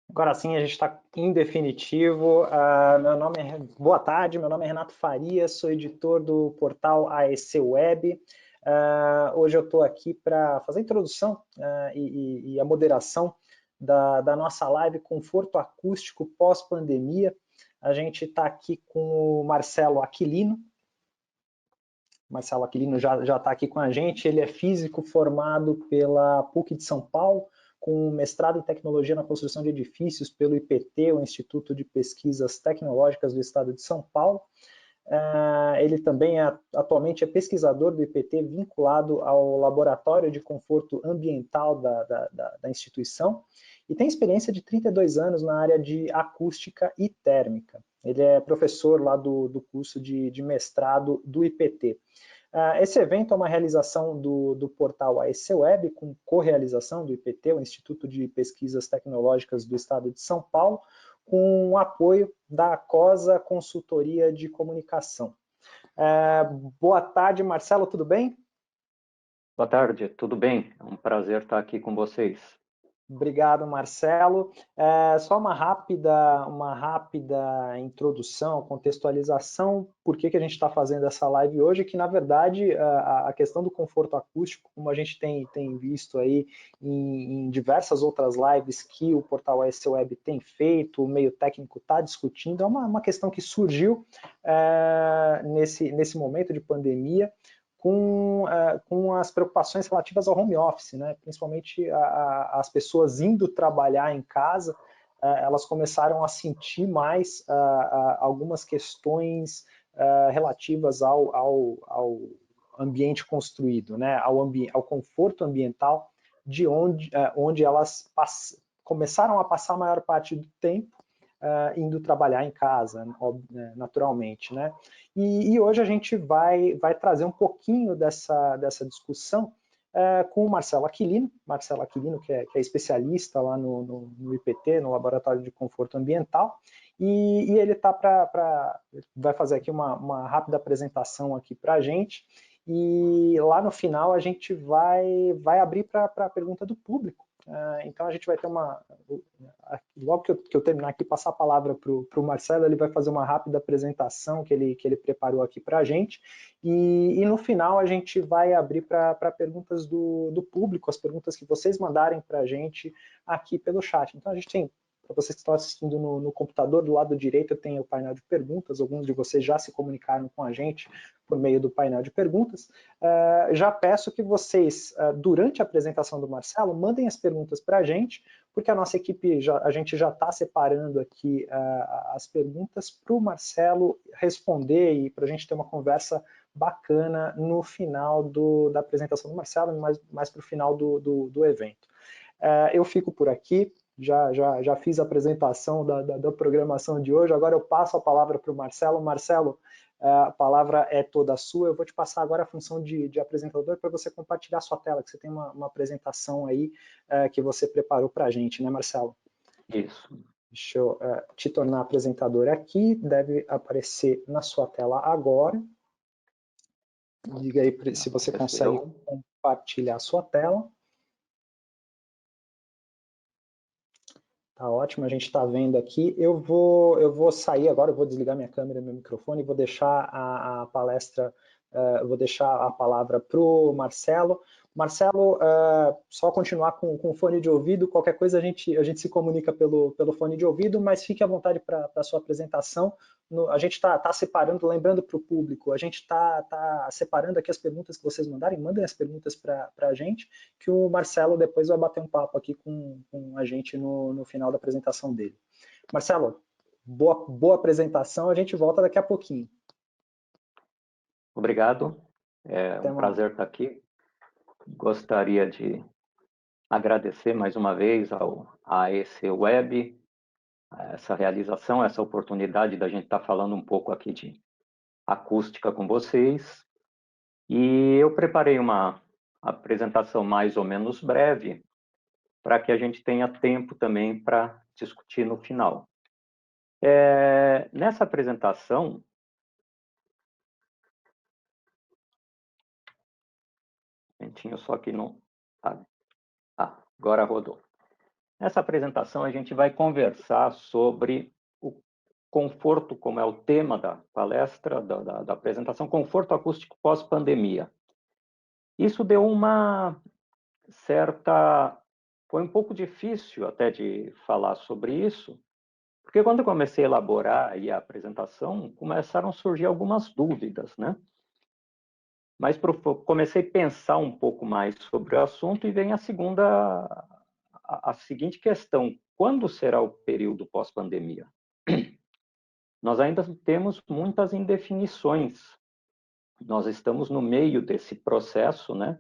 Agora sim, a gente está em definitivo. Boa tarde, meu nome é Renato Faria, sou editor do portal AEC Web. Hoje eu estou aqui para fazer a introdução e a moderação da nossa live Conforto Acústico pós-pandemia. A gente está aqui com o Marcelo Aquilino. Marcelo Aquilino já está aqui com a gente. Ele é físico formado pela PUC de São Paulo, com mestrado em tecnologia na construção de edifícios pelo IPT, o Instituto de Pesquisas Tecnológicas do Estado de São Paulo. Ele também atualmente é pesquisador do IPT vinculado ao Laboratório de Conforto Ambiental da instituição e tem experiência de 32 anos na área de acústica e térmica. Ele é professor lá do curso de mestrado do IPT. Esse evento é uma realização do portal AEC Web, com co-realização do IPT, o Instituto de Pesquisas Tecnológicas do Estado de São Paulo, com o apoio da COSA Consultoria de Comunicação. Boa tarde, Marcelo, tudo bem? Boa tarde, tudo bem? É um prazer estar aqui com vocês. Obrigado, Marcelo. Só uma rápida introdução, contextualização, por que a gente está fazendo essa live hoje, que na verdade a questão do conforto acústico, como a gente tem visto aí em diversas outras lives que o portal AEC Web tem feito, o meio técnico está discutindo, é uma questão que surgiu nesse momento de pandemia, com as preocupações relativas ao home office, né? Principalmente as pessoas indo trabalhar em casa, elas começaram a sentir mais algumas questões relativas ao ambiente construído, né? Ao conforto ambiental, de onde elas começaram a passar a maior parte do tempo indo trabalhar em casa, naturalmente, né? E hoje a gente vai trazer um pouquinho dessa discussão com o Marcelo Aquilino, que é especialista lá no IPT, no Laboratório de Conforto Ambiental, e ele vai fazer aqui uma rápida apresentação aqui para a gente, e lá no final a gente vai abrir para a pergunta do público. Então a gente vai ter logo que eu terminar aqui, passar a palavra para o Marcelo, ele vai fazer uma rápida apresentação que ele preparou aqui para a gente, e no final a gente vai abrir para perguntas do público, as perguntas que vocês mandarem para a gente aqui pelo chat. Então a gente tem, para vocês que estão assistindo no computador, do lado direito tem o painel de perguntas, alguns de vocês já se comunicaram com a gente por meio do painel de perguntas. Já peço que vocês, durante a apresentação do Marcelo, mandem as perguntas para a gente, porque a nossa equipe, a gente já está separando aqui as perguntas para o Marcelo responder e para a gente ter uma conversa bacana no final da apresentação do Marcelo, mais para o final do evento. Eu fico por aqui, já fiz a apresentação da programação de hoje, agora eu passo a palavra para o Marcelo. Marcelo, a palavra é toda sua. Eu vou te passar agora a função de apresentador para você compartilhar a sua tela, que você tem uma apresentação aí que você preparou para a gente, né, Marcelo? Isso. Deixa eu te tornar apresentador aqui, deve aparecer na sua tela agora. Diga aí se você consegue compartilhar a sua tela. Tá ótimo, a gente está vendo aqui. Eu vou sair agora, eu vou desligar minha câmera e meu microfone e vou deixar a palestra, vou deixar a palavra para o Marcelo. Marcelo, só continuar com o fone de ouvido, qualquer coisa a gente se comunica pelo fone de ouvido, mas fique à vontade para a sua apresentação. A gente está separando, lembrando para o público, a gente está separando aqui as perguntas que vocês mandarem, mandem as perguntas para a gente, que o Marcelo depois vai bater um papo aqui com a gente no final da apresentação dele. Marcelo, boa apresentação, a gente volta daqui a pouquinho. Obrigado, é um prazer estar aqui. Gostaria de agradecer mais uma vez ao AEC Web, essa realização, essa oportunidade da gente estar falando um pouco aqui de acústica com vocês. E eu preparei uma apresentação mais ou menos breve, para que a gente tenha tempo também para discutir no final. Nessa apresentação, só que não... agora rodou. Nessa apresentação, a gente vai conversar sobre o conforto, como é o tema da palestra, da apresentação, conforto acústico pós-pandemia. Isso deu uma certa... Foi um pouco difícil até de falar sobre isso, porque quando eu comecei a elaborar aí a apresentação, começaram a surgir algumas dúvidas, né? Mas comecei a pensar um pouco mais sobre o assunto e vem a seguinte questão: quando será o período pós-pandemia? Nós ainda temos muitas indefinições. Nós estamos no meio desse processo, né?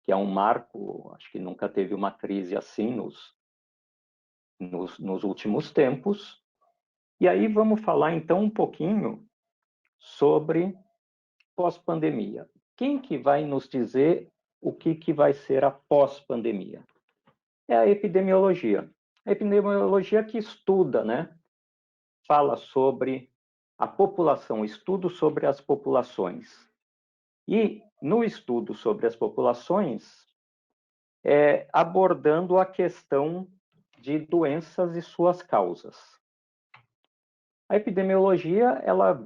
Que é um marco, acho que nunca teve uma crise assim nos últimos tempos. E aí vamos falar então um pouquinho sobre pós-pandemia. Quem que vai nos dizer o que vai ser a pós-pandemia? É a epidemiologia. A epidemiologia que estuda, né? Fala sobre a população, estudo sobre as populações. E no estudo sobre as populações, abordando a questão de doenças e suas causas. A epidemiologia, ela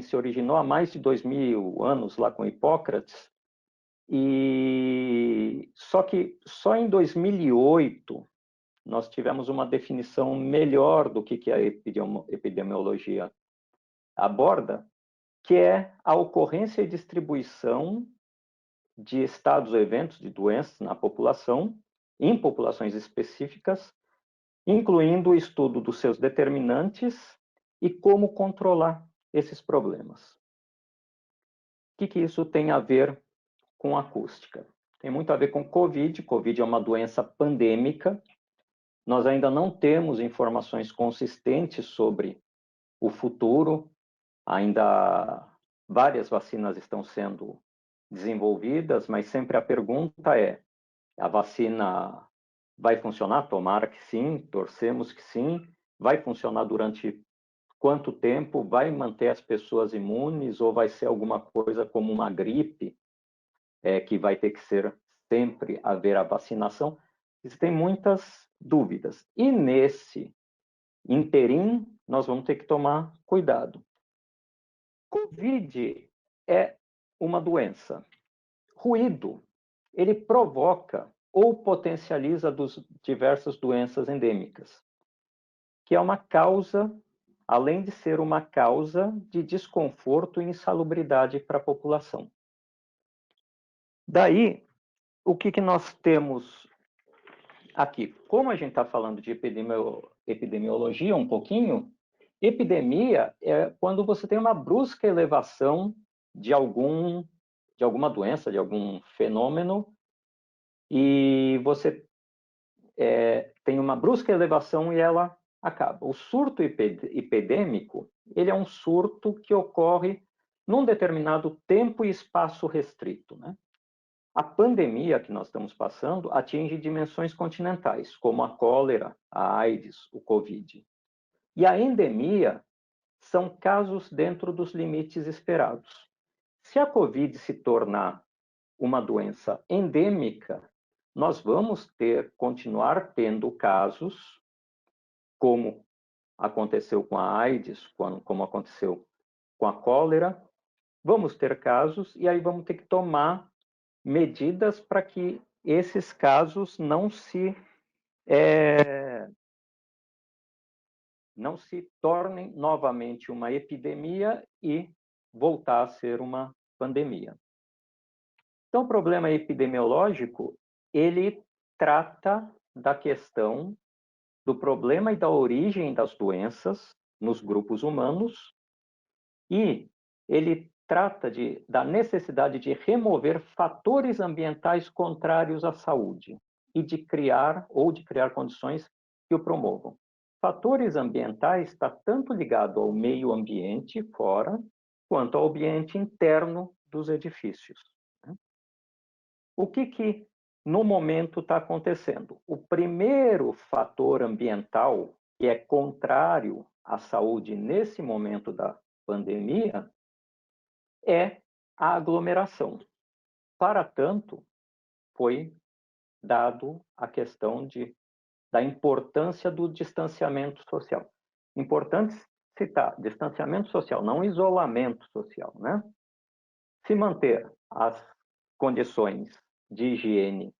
se originou há mais de 2000 anos lá com Hipócrates, e só que só em 2008 nós tivemos uma definição melhor do que a epidemiologia aborda, que é a ocorrência e distribuição de estados ou eventos de doenças na população, em populações específicas, incluindo o estudo dos seus determinantes e como controlar esses problemas. O que isso tem a ver com acústica? Tem muito a ver com Covid. Covid é uma doença pandêmica. Nós ainda não temos informações consistentes sobre o futuro. Ainda várias vacinas estão sendo desenvolvidas, mas sempre a pergunta é: a vacina vai funcionar? Tomara que sim, torcemos que sim. Vai funcionar durante quanto tempo? Vai manter as pessoas imunes ou vai ser alguma coisa como uma gripe, que vai ter que ser sempre haver a vacinação? Existem muitas dúvidas. E nesse interim, nós vamos ter que tomar cuidado. Covid é uma doença. Ruído, ele provoca ou potencializa diversas doenças endêmicas, que é uma causa, além de ser uma causa de desconforto e insalubridade para a população. Daí, o que nós temos aqui? Como a gente está falando de epidemiologia um pouquinho, epidemia é quando você tem uma brusca elevação de alguma doença, de algum fenômeno, e você tem uma brusca elevação e ela acaba. O surto epidêmico, ele é um surto que ocorre num determinado tempo e espaço restrito, né? A pandemia que nós estamos passando atinge dimensões continentais, como a cólera, a AIDS, o Covid. E a endemia são casos dentro dos limites esperados. Se a Covid se tornar uma doença endêmica, nós vamos continuar tendo casos, como aconteceu com a AIDS, como aconteceu com a cólera. Vamos ter casos e aí vamos ter que tomar medidas para que esses casos não se tornem novamente uma epidemia e voltar a ser uma pandemia. Então, o problema epidemiológico, ele trata da questão do problema e da origem das doenças nos grupos humanos, e ele trata da necessidade de remover fatores ambientais contrários à saúde e de criar condições que o promovam. Fatores ambientais está tanto ligado ao meio ambiente fora, quanto ao ambiente interno dos edifícios. O que no momento está acontecendo? O primeiro fator ambiental que é contrário à saúde nesse momento da pandemia é a aglomeração. Para tanto, foi dado a questão de da importância do distanciamento social. Importante citar, distanciamento social, não isolamento social, né? Se manter as condições de higiene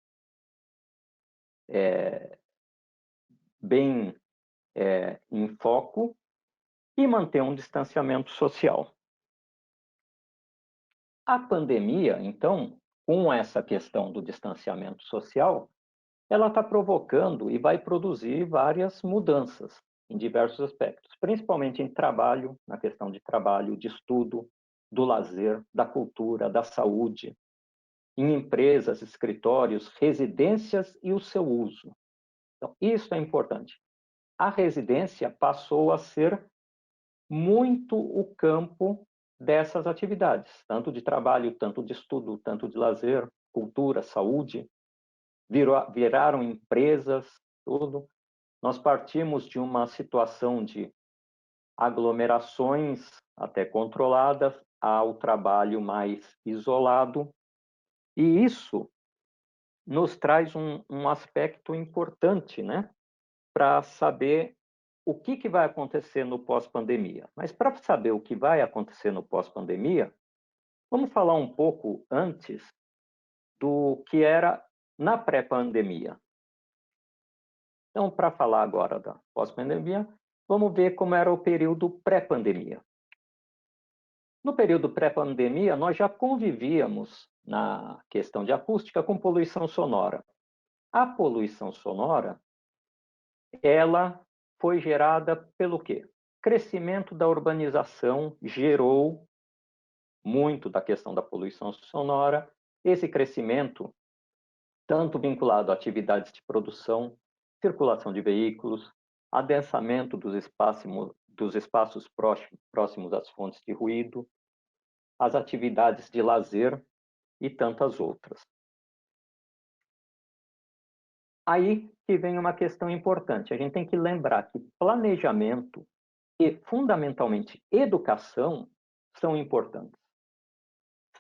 bem em foco e manter um distanciamento social. A pandemia, então, com essa questão do distanciamento social, ela está provocando e vai produzir várias mudanças em diversos aspectos, principalmente em trabalho, na questão de trabalho, de estudo, do lazer, da cultura, da saúde, em empresas, escritórios, residências e o seu uso. Então, isso é importante. A residência passou a ser muito o campo dessas atividades, tanto de trabalho, tanto de estudo, tanto de lazer, cultura, saúde, viraram empresas, tudo. Nós partimos de uma situação de aglomerações até controladas ao trabalho mais isolado, e isso nos traz um aspecto importante, né, para saber o que vai acontecer no pós-pandemia. Mas para saber o que vai acontecer no pós-pandemia, vamos falar um pouco antes do que era na pré-pandemia. Então, para falar agora da pós-pandemia, vamos ver como era o período pré-pandemia. No período pré-pandemia, nós já convivíamos na questão de acústica com poluição sonora. A poluição sonora, ela foi gerada pelo quê? Crescimento da urbanização gerou muito da questão da poluição sonora. Esse crescimento, tanto vinculado a atividades de produção, circulação de veículos, adensamento dos espaços próximos às fontes de ruído, as atividades de lazer e tantas outras. Aí que vem uma questão importante. A gente tem que lembrar que planejamento e, fundamentalmente, educação são importantes.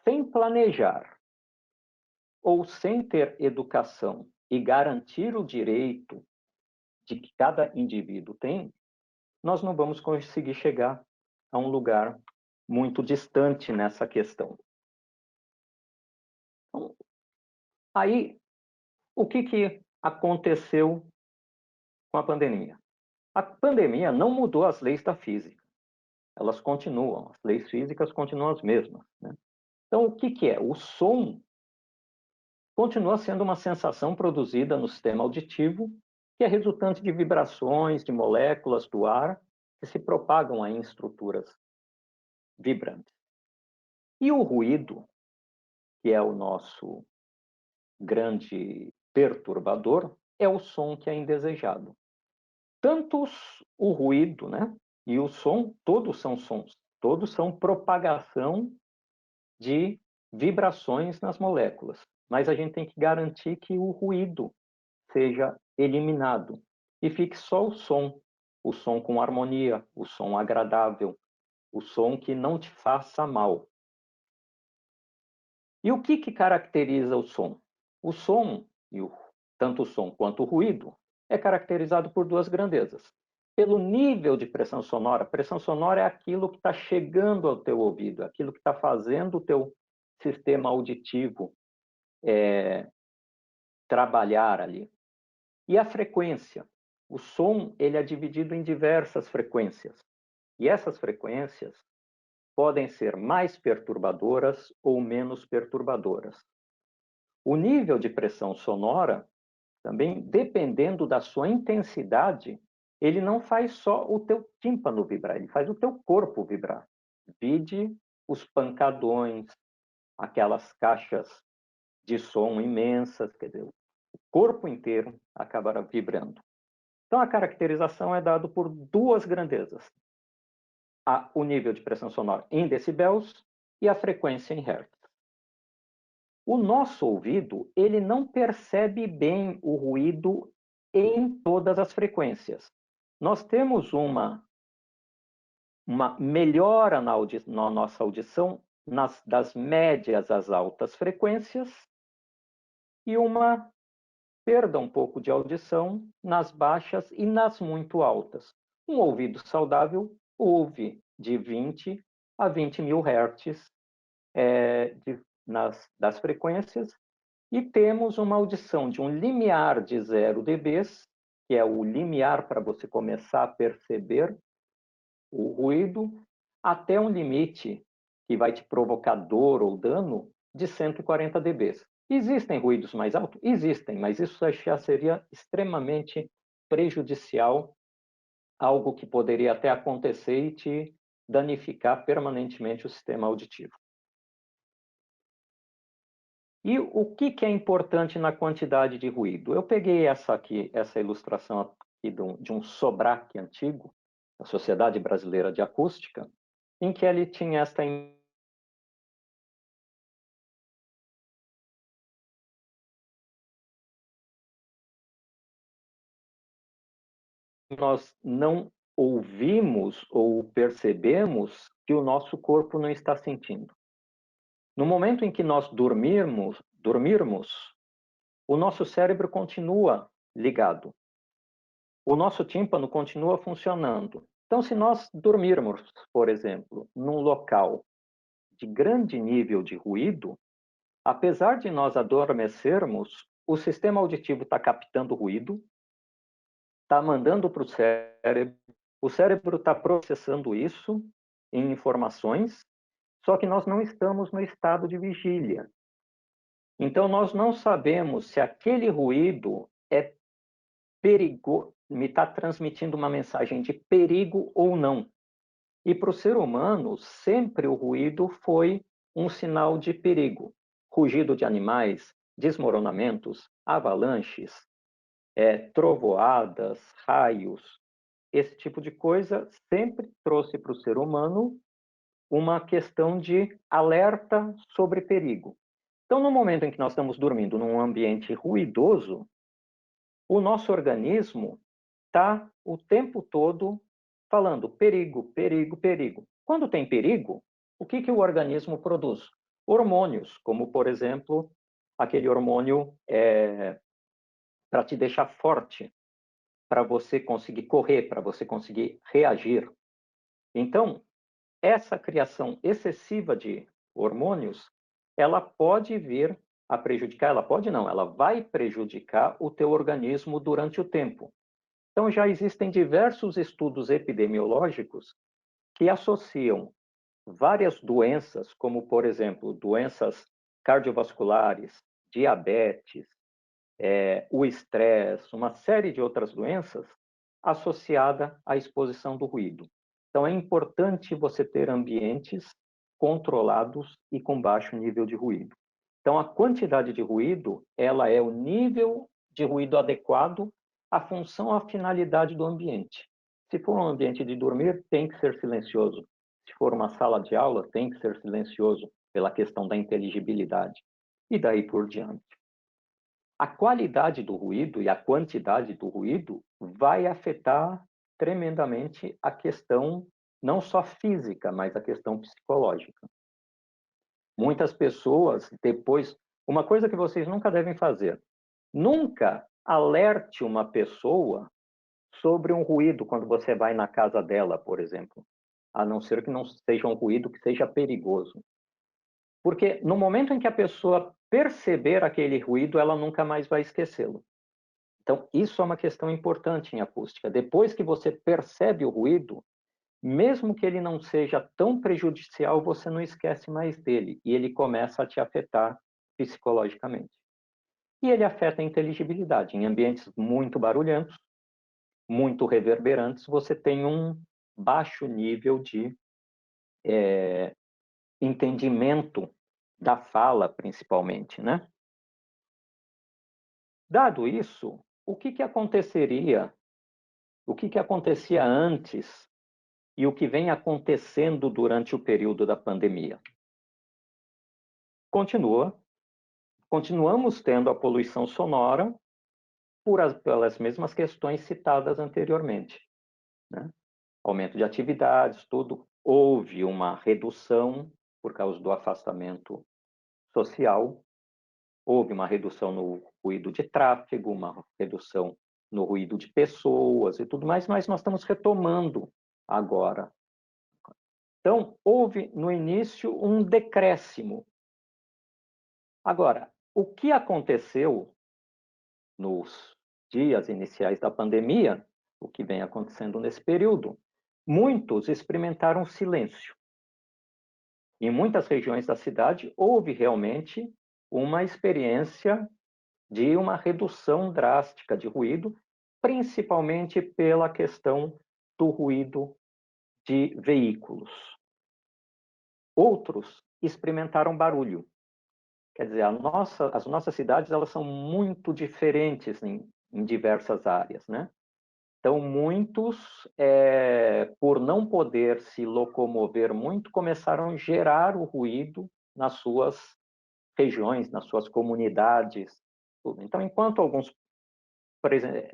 Sem planejar ou sem ter educação e garantir o direito de que cada indivíduo tem, nós não vamos conseguir chegar a um lugar muito distante nessa questão. Então, aí, o que aconteceu com a pandemia? A pandemia não mudou as leis da física. Elas continuam, as leis físicas continuam as mesmas, né? Então, o que é? O som continua sendo uma sensação produzida no sistema auditivo, que é resultante de vibrações de moléculas do ar que se propagam em estruturas vibrantes. E o ruído, que é o nosso grande perturbador, é o som que é indesejado. Tanto o ruído, né, e o som, todos são sons, todos são propagação de vibrações nas moléculas. Mas a gente tem que garantir que o ruído seja eliminado e fique só o som com harmonia, o som agradável, o som que não te faça mal. E o que caracteriza o som? O som, tanto o som quanto o ruído, é caracterizado por duas grandezas. Pelo nível de pressão sonora é aquilo que está chegando ao teu ouvido, aquilo que está fazendo o teu sistema auditivo trabalhar ali. E a frequência. O som ele é dividido em diversas frequências. E essas frequências podem ser mais perturbadoras ou menos perturbadoras. O nível de pressão sonora, também, dependendo da sua intensidade, ele não faz só o teu tímpano vibrar, ele faz o teu corpo vibrar. Vide os pancadões, aquelas caixas de som imensas, quer dizer, o corpo inteiro acabará vibrando. Então, a caracterização é dada por duas grandezas. O nível de pressão sonora em decibéis e a frequência em hertz. O nosso ouvido, ele não percebe bem o ruído em todas as frequências. Nós temos uma melhora na nossa audição das médias às altas frequências e uma perda um pouco de audição nas baixas e nas muito altas. Um ouvido saudável ouve de 20 a 20 mil hertz das frequências, e temos uma audição de um limiar de 0 dB, que é o limiar para você começar a perceber o ruído, até um limite que vai te provocar dor ou dano de 140 dB. Existem ruídos mais altos? Existem, mas isso já seria extremamente prejudicial, algo que poderia até acontecer e te danificar permanentemente o sistema auditivo. E o que é importante na quantidade de ruído? Eu peguei essa ilustração aqui de um Sobrac antigo, da Sociedade Brasileira de Acústica, em que ele tinha esta nós não ouvimos ou percebemos que o nosso corpo não está sentindo. No momento em que nós dormirmos, o nosso cérebro continua ligado. O nosso tímpano continua funcionando. Então, se nós dormirmos, por exemplo, num local de grande nível de ruído, apesar de nós adormecermos, o sistema auditivo está captando ruído, está mandando para o cérebro está processando isso em informações, só que nós não estamos no estado de vigília. Então, nós não sabemos se aquele ruído é perigoso, me está transmitindo uma mensagem de perigo ou não. E para o ser humano, sempre o ruído foi um sinal de perigo. Rugido de animais, desmoronamentos, avalanches, trovoadas, raios, esse tipo de coisa sempre trouxe para o ser humano uma questão de alerta sobre perigo. Então, no momento em que nós estamos dormindo num ambiente ruidoso, o nosso organismo está o tempo todo falando perigo, perigo, perigo. Quando tem perigo, o que o organismo produz? Hormônios, como, por exemplo, aquele hormônio para te deixar forte, para você conseguir correr, para você conseguir reagir. Então, essa criação excessiva de hormônios, ela pode vir a prejudicar, ela pode não, ela vai prejudicar o teu organismo durante o tempo. Então, já existem diversos estudos epidemiológicos que associam várias doenças, como, por exemplo, doenças cardiovasculares, diabetes, o estresse, uma série de outras doenças associada à exposição do ruído. Então, é importante você ter ambientes controlados e com baixo nível de ruído. Então, a quantidade de ruído, ela é o nível de ruído adequado à função, à finalidade do ambiente. Se for um ambiente de dormir, tem que ser silencioso. Se for uma sala de aula, tem que ser silencioso, pela questão da inteligibilidade. E daí por diante. A qualidade do ruído e a quantidade do ruído vai afetar tremendamente a questão não só física, mas a questão psicológica. Muitas pessoas, depois... Uma coisa que vocês nunca devem fazer, nunca alerte uma pessoa sobre um ruído quando você vai na casa dela, por exemplo, a não ser que não seja um ruído que seja perigoso. Porque no momento em que a pessoa perceber aquele ruído, ela nunca mais vai esquecê-lo. Então, isso é uma questão importante em acústica. Depois que você percebe o ruído, mesmo que ele não seja tão prejudicial, você não esquece mais dele e ele começa a te afetar psicologicamente. E ele afeta a inteligibilidade. Em ambientes muito barulhentos, muito reverberantes, você tem um baixo nível de entendimento da fala, principalmente, né? Dado isso, o que aconteceria, o que acontecia antes e o que vem acontecendo durante o período da pandemia? Continuamos tendo a poluição sonora pelas mesmas questões citadas anteriormente, né? Aumento de atividades, tudo. Houve uma redução por causa do afastamento social, houve uma redução no ruído de tráfego, uma redução no ruído de pessoas e tudo mais, mas nós estamos retomando agora. Então, houve no início um decréscimo. Agora, o que aconteceu nos dias iniciais da pandemia, o que vem acontecendo nesse período, muitos experimentaram silêncio. Em muitas regiões da cidade, houve realmente uma experiência de uma redução drástica de ruído, principalmente pela questão do ruído de veículos. Outros experimentaram barulho. Quer dizer, as nossas cidades elas são muito diferentes em diversas áreas, né? Então, muitos, por não poder se locomover muito, começaram a gerar o ruído nas suas regiões, nas suas comunidades. Tudo. Então, enquanto alguns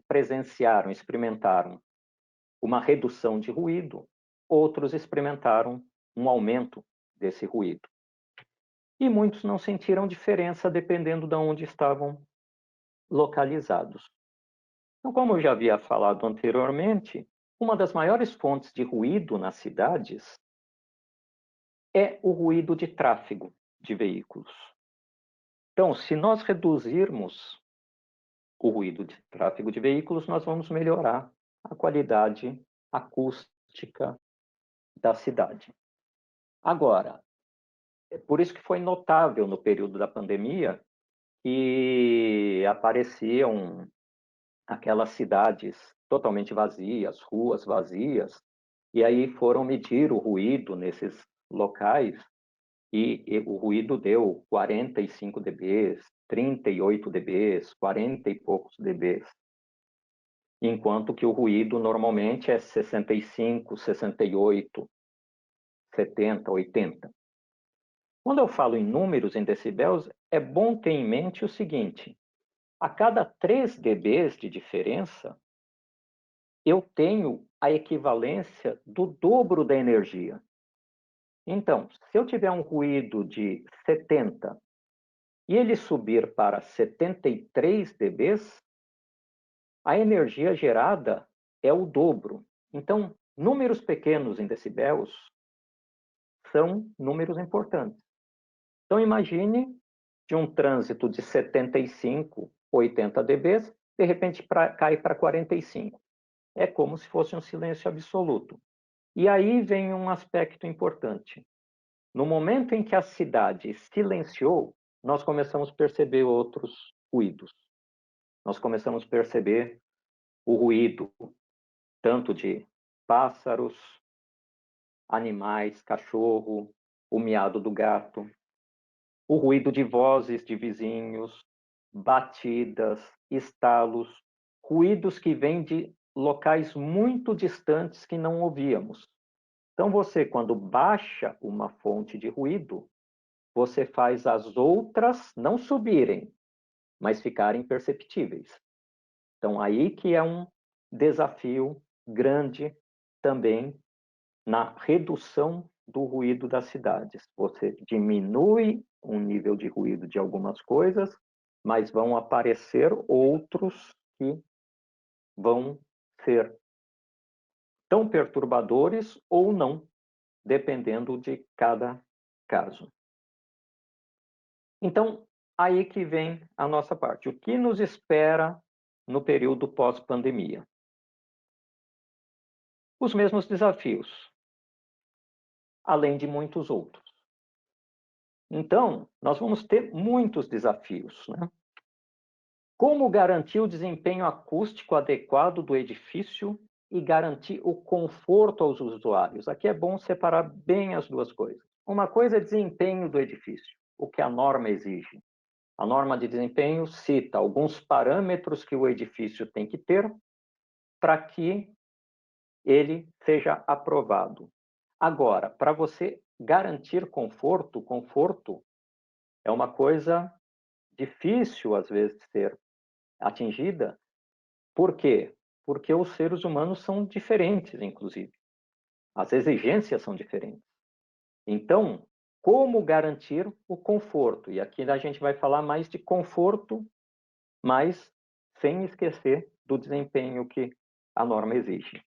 presenciaram, experimentaram uma redução de ruído, outros experimentaram um aumento desse ruído. E muitos não sentiram diferença dependendo de onde estavam localizados. Então, como eu já havia falado anteriormente, uma das maiores fontes de ruído nas cidades é o ruído de tráfego de veículos. Então, se nós reduzirmos o ruído de tráfego de veículos, nós vamos melhorar a qualidade acústica da cidade. Agora, é por isso que foi notável no período da pandemia que apareciam aquelas cidades totalmente vazias, ruas vazias, e aí foram medir o ruído nesses locais e o ruído deu 45 dB, 38 dB, 40 e poucos dB, enquanto que o ruído normalmente é 65, 68, 70, 80. Quando eu falo em números em decibéis, é bom ter em mente o seguinte: a cada 3 dB de diferença, eu tenho a equivalência do dobro da energia. Então, se eu tiver um ruído de 70 e ele subir para 73 dB, a energia gerada é o dobro. Então, números pequenos em decibéis são números importantes. Então, imagine de um trânsito de 75, 80 dB, de repente cai para 45. É como se fosse um silêncio absoluto. E aí vem um aspecto importante. No momento em que a cidade silenciou, nós começamos a perceber outros ruídos. Nós começamos a perceber o ruído tanto de pássaros, animais, cachorro, o miado do gato, o ruído de vozes de vizinhos, batidas, estalos, ruídos que vêm de locais muito distantes que não ouvíamos. Então, você, quando baixa uma fonte de ruído, você faz as outras não subirem, mas ficarem perceptíveis. Então, aí que é um desafio grande também na redução do ruído das cidades. Você diminui o nível de ruído de algumas coisas, mas vão aparecer outros que vão ser tão perturbadores ou não, dependendo de cada caso. Então, aí que vem a nossa parte. O que nos espera no período pós-pandemia? Os mesmos desafios, além de muitos outros. Então, nós vamos ter muitos desafios, né? Como garantir o desempenho acústico adequado do edifício e garantir o conforto aos usuários? Aqui é bom separar bem as duas coisas. Uma coisa é desempenho do edifício, o que a norma exige. A norma de desempenho cita alguns parâmetros que o edifício tem que ter para que ele seja aprovado. Agora, para você garantir conforto, conforto é uma coisa difícil, às vezes, de ser atingida. Por quê? Porque os seres humanos são diferentes, inclusive. As exigências são diferentes. Então, como garantir o conforto. E aqui a gente vai falar mais de conforto, mas sem esquecer do desempenho que a norma exige.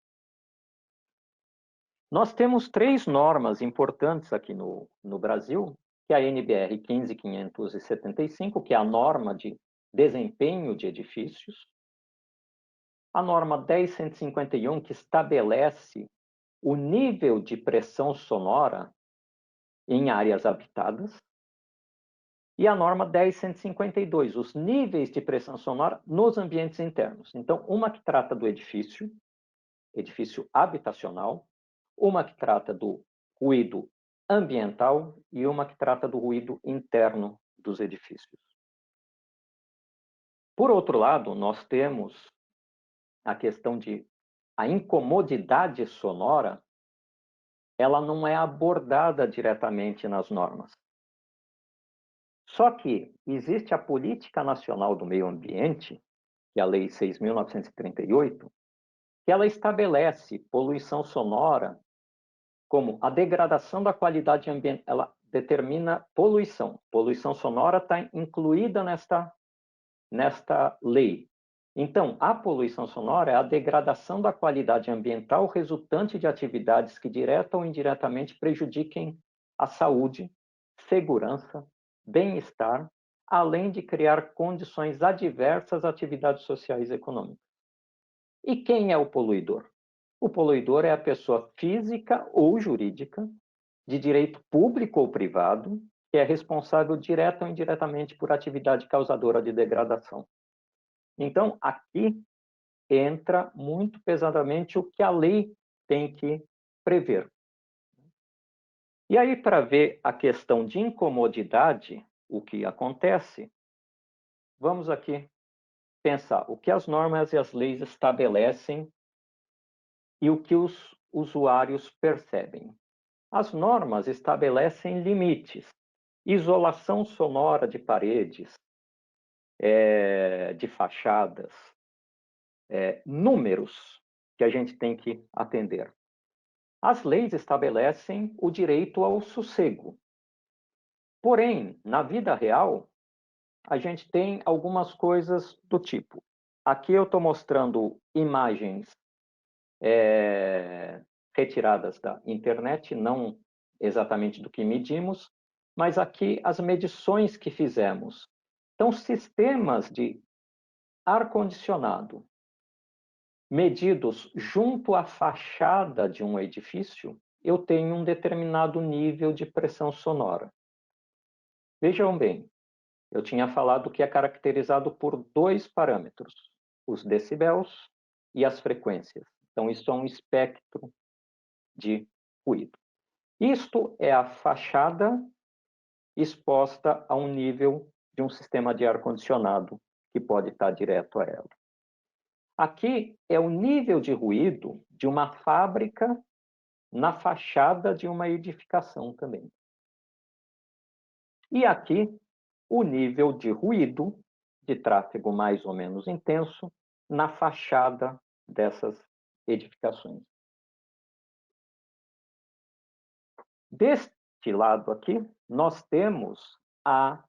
Nós temos 3 normas importantes aqui no Brasil, que é a NBR 15575, que é a norma de desempenho de edifícios, a norma 10151, que estabelece o nível de pressão sonora em áreas habitadas, e a norma 10152, os níveis de pressão sonora nos ambientes internos. Então, uma que trata do edifício habitacional, uma que trata do ruído ambiental e uma que trata do ruído interno dos edifícios. Por outro lado, nós temos a questão de a incomodidade sonora, ela não é abordada diretamente nas normas. Só que existe a Política Nacional do Meio Ambiente, que é a Lei 6.938, que ela estabelece poluição sonora como a degradação da qualidade ambiental. Ela determina poluição. Poluição sonora está incluída nesta lei. Então, a poluição sonora é a degradação da qualidade ambiental resultante de atividades que direta ou indiretamente prejudiquem a saúde, segurança, bem-estar, além de criar condições adversas a atividades sociais e econômicas. E quem é o poluidor? O poluidor é a pessoa física ou jurídica, de direito público ou privado, que é responsável direta ou indiretamente por atividade causadora de degradação. Então, aqui entra muito pesadamente o que a lei tem que prever. E aí, para ver a questão de incomodidade, o que acontece, vamos aqui pensar o que as normas e as leis estabelecem e o que os usuários percebem. As normas estabelecem limites, isolação sonora de paredes, de fachadas, números que a gente tem que atender. As leis estabelecem o direito ao sossego. Porém, na vida real, a gente tem algumas coisas do tipo. Aqui eu estou mostrando imagens retiradas da internet, não exatamente do que medimos, mas aqui as medições que fizemos. Então, sistemas de ar-condicionado medidos junto à fachada de um edifício, eu tenho um determinado nível de pressão sonora. Vejam bem, eu tinha falado que é caracterizado por 2 parâmetros, os decibéis e as frequências. Então, isso é um espectro de ruído. Isto é a fachada exposta a um nível de um sistema de ar-condicionado que pode estar direto a ela. Aqui é o nível de ruído de uma fábrica na fachada de uma edificação também. E aqui o nível de ruído de tráfego mais ou menos intenso na fachada dessas edificações. Deste lado aqui, nós temos a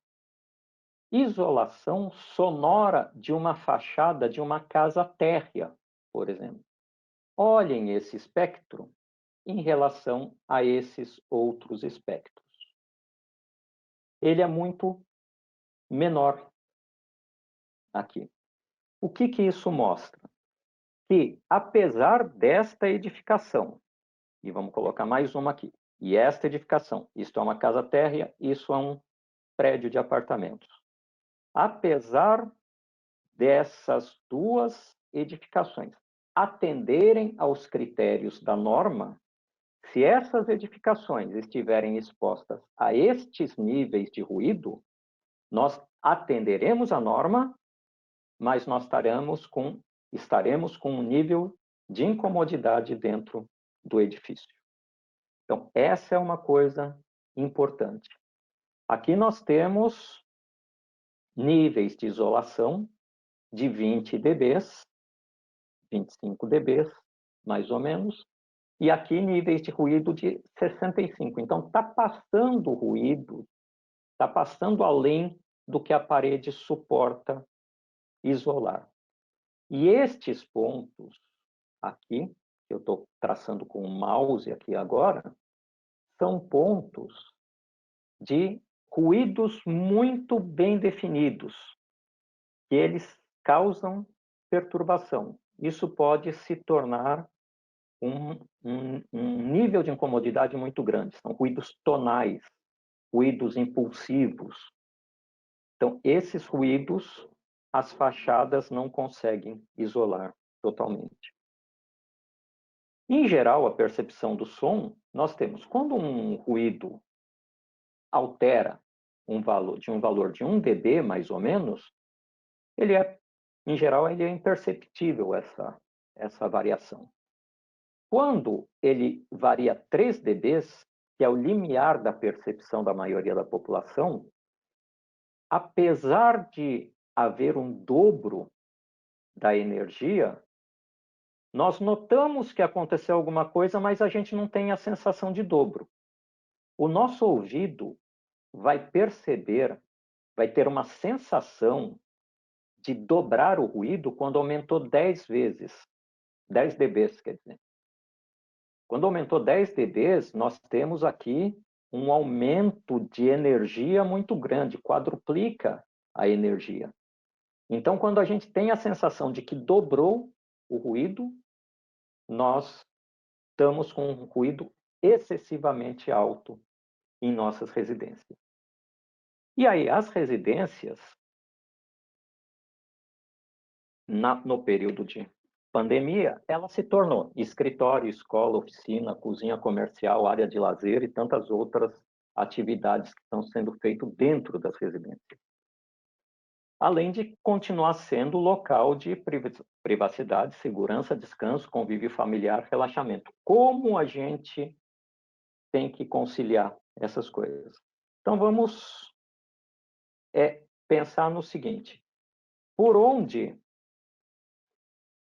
isolação sonora de uma fachada de uma casa térrea, por exemplo. Olhem esse espectro em relação a esses outros espectros. Ele é muito menor aqui. O que isso mostra? Que, apesar desta edificação, e vamos colocar mais uma aqui, e esta edificação, isto é uma casa térrea, isso é um prédio de apartamentos. Apesar dessas 2 edificações atenderem aos critérios da norma, se essas edificações estiverem expostas a estes níveis de ruído, nós atenderemos a norma, mas nós estaremos com um nível de incomodidade dentro do edifício. Então, essa é uma coisa importante. Aqui nós temos níveis de isolação de 20 dB, 25 dB, mais ou menos, E aqui níveis de ruído de 65. Então, está passando ruído, está passando além do que a parede suporta isolar. E estes pontos aqui, que eu estou traçando com o mouse aqui agora, são pontos de ruídos muito bem definidos, que eles causam perturbação. Isso pode se tornar um nível de incomodidade muito grande. São ruídos tonais, ruídos impulsivos. Então, esses ruídos, as fachadas não conseguem isolar totalmente. Em geral, a percepção do som, nós temos, quando um ruído altera um valor de 1 dB, mais ou menos, em geral, ele é imperceptível, essa variação. Quando ele varia 3 dBs, que é o limiar da percepção da maioria da população, apesar de haver um dobro da energia, nós notamos que aconteceu alguma coisa, mas a gente não tem a sensação de dobro. O nosso ouvido vai perceber, vai ter uma sensação de dobrar o ruído quando aumentou 10 vezes, 10 dBs, quer dizer. Quando aumentou 10 dBs, nós temos aqui um aumento de energia muito grande, quadruplica a energia. Então, quando a gente tem a sensação de que dobrou o ruído, nós estamos com um ruído excessivamente alto em nossas residências. E aí, as residências, no período de pandemia, ela se tornou escritório, escola, oficina, cozinha comercial, área de lazer e tantas outras atividades que estão sendo feitas dentro das residências. Além de continuar sendo local de privacidade, segurança, descanso, convívio familiar, relaxamento. Como a gente tem que conciliar essas coisas? Então, vamos pensar no seguinte: por onde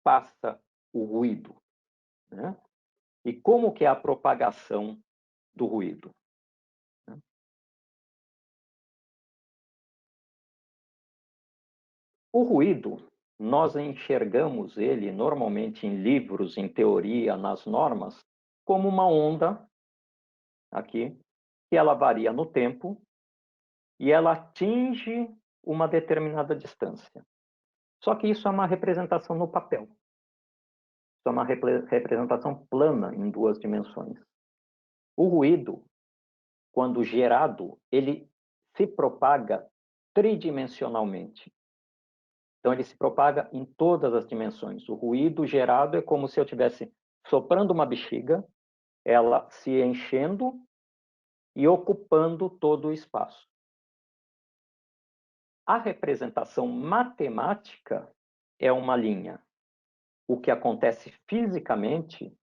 passa o ruído, né? E como que é a propagação do ruído, né? O ruído, nós enxergamos ele normalmente em livros, em teoria, nas normas, como uma onda aqui, que ela varia no tempo e ela atinge uma determinada distância. Só que isso é uma representação no papel. Isso é uma representação plana em 2 dimensões. O ruído, quando gerado, ele se propaga tridimensionalmente. Então, ele se propaga em todas as dimensões. O ruído gerado é como se eu estivesse soprando uma bexiga, ela se enchendo e ocupando todo o espaço. A representação matemática é uma linha. O que acontece fisicamente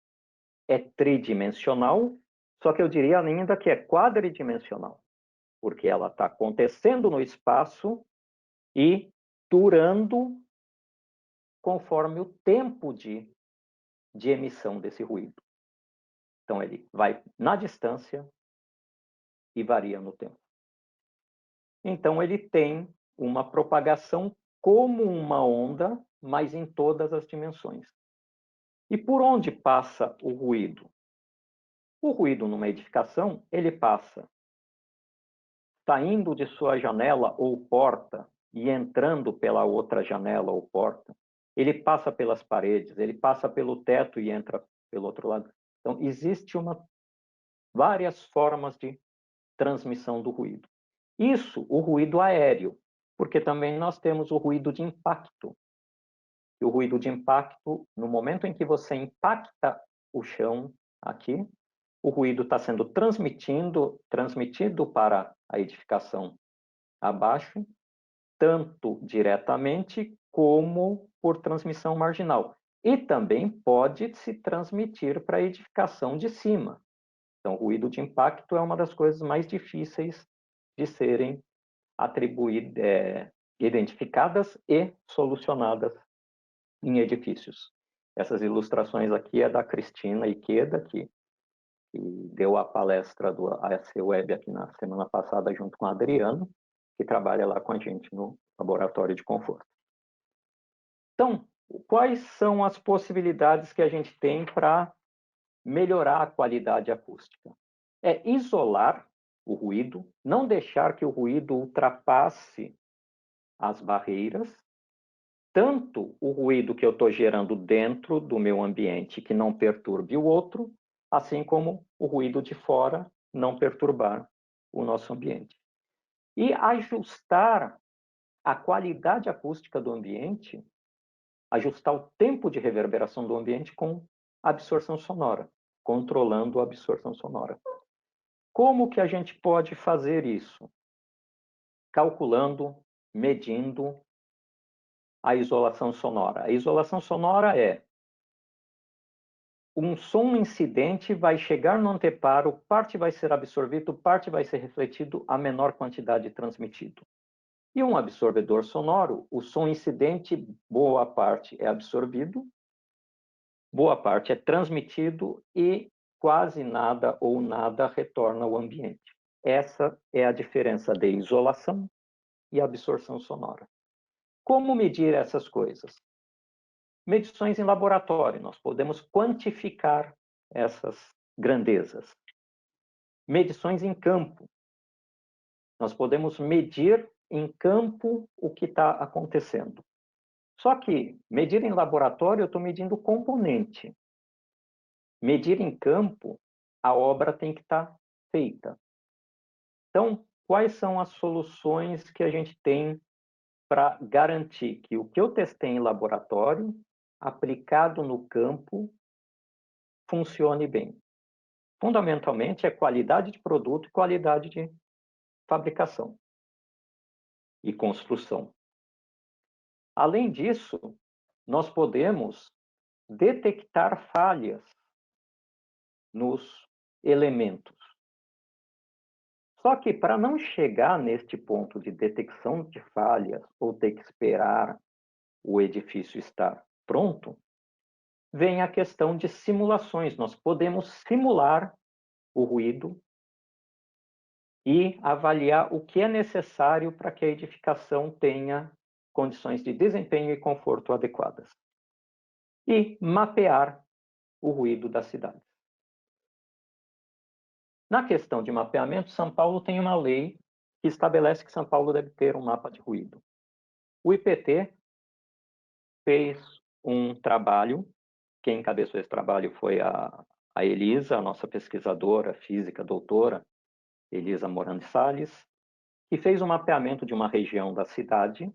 é tridimensional, só que eu diria ainda que é quadridimensional, porque ela está acontecendo no espaço e durando conforme o tempo de emissão desse ruído. Então, ele vai na distância e varia no tempo. Então, ele tem uma propagação como uma onda, mas em todas as dimensões. E por onde passa o ruído? O ruído numa edificação, ele passa saindo de sua janela ou porta e entrando pela outra janela ou porta. Ele passa pelas paredes, ele passa pelo teto e entra pelo outro lado. Então, existe várias formas de transmissão do ruído. Isso, o ruído aéreo, porque também nós temos o ruído de impacto. E o ruído de impacto, no momento em que você impacta o chão aqui, o ruído está sendo transmitido para a edificação abaixo, tanto diretamente como por transmissão marginal. E também pode se transmitir para a edificação de cima. Então, o ruído de impacto é uma das coisas mais difíceis de serem identificadas e solucionadas em edifícios. Essas ilustrações aqui é da Cristina Ikeda, que deu a palestra do ASC Web aqui na semana passada, junto com o Adriano, que trabalha lá com a gente no laboratório de conforto. Então, quais são as possibilidades que a gente tem para melhorar a qualidade acústica? É isolar o ruído, não deixar que o ruído ultrapasse as barreiras, tanto o ruído que eu estou gerando dentro do meu ambiente, que não perturbe o outro, assim como o ruído de fora não perturbar o nosso ambiente. E ajustar a qualidade acústica do ambiente, ajustar o tempo de reverberação do ambiente com absorção sonora, controlando a absorção sonora. Como que a gente pode fazer isso? Calculando, medindo a isolação sonora. A isolação sonora é um som incidente vai chegar no anteparo, parte vai ser absorvido, parte vai ser refletido, a menor quantidade transmitido. E um absorvedor sonoro, o som incidente, boa parte é absorvido, boa parte é transmitido e quase nada ou nada retorna ao ambiente. Essa é a diferença de isolação e absorção sonora. Como medir essas coisas? Medições em laboratório, nós podemos quantificar essas grandezas. Medições em campo, nós podemos medir em campo o que está acontecendo. Só que medir em laboratório, eu estou medindo o componente. Medir em campo, a obra tem que estar feita. Então, quais são as soluções que a gente tem para garantir que o que eu testei em laboratório, aplicado no campo, funcione bem? Fundamentalmente, é qualidade de produto e qualidade de fabricação e construção. Além disso, nós podemos detectar falhas nos elementos. Só que para não chegar neste ponto de detecção de falhas ou ter que esperar o edifício estar pronto, vem a questão de simulações. Nós podemos simular o ruído e avaliar o que é necessário para que a edificação tenha condições de desempenho e conforto adequadas. E mapear o ruído da cidade. Na questão de mapeamento, São Paulo tem uma lei que estabelece que São Paulo deve ter um mapa de ruído. O IPT fez um trabalho, quem encabeçou esse trabalho foi a Elisa, a nossa pesquisadora física, doutora, Elisa Morandi Salles, que fez um mapeamento de uma região da cidade,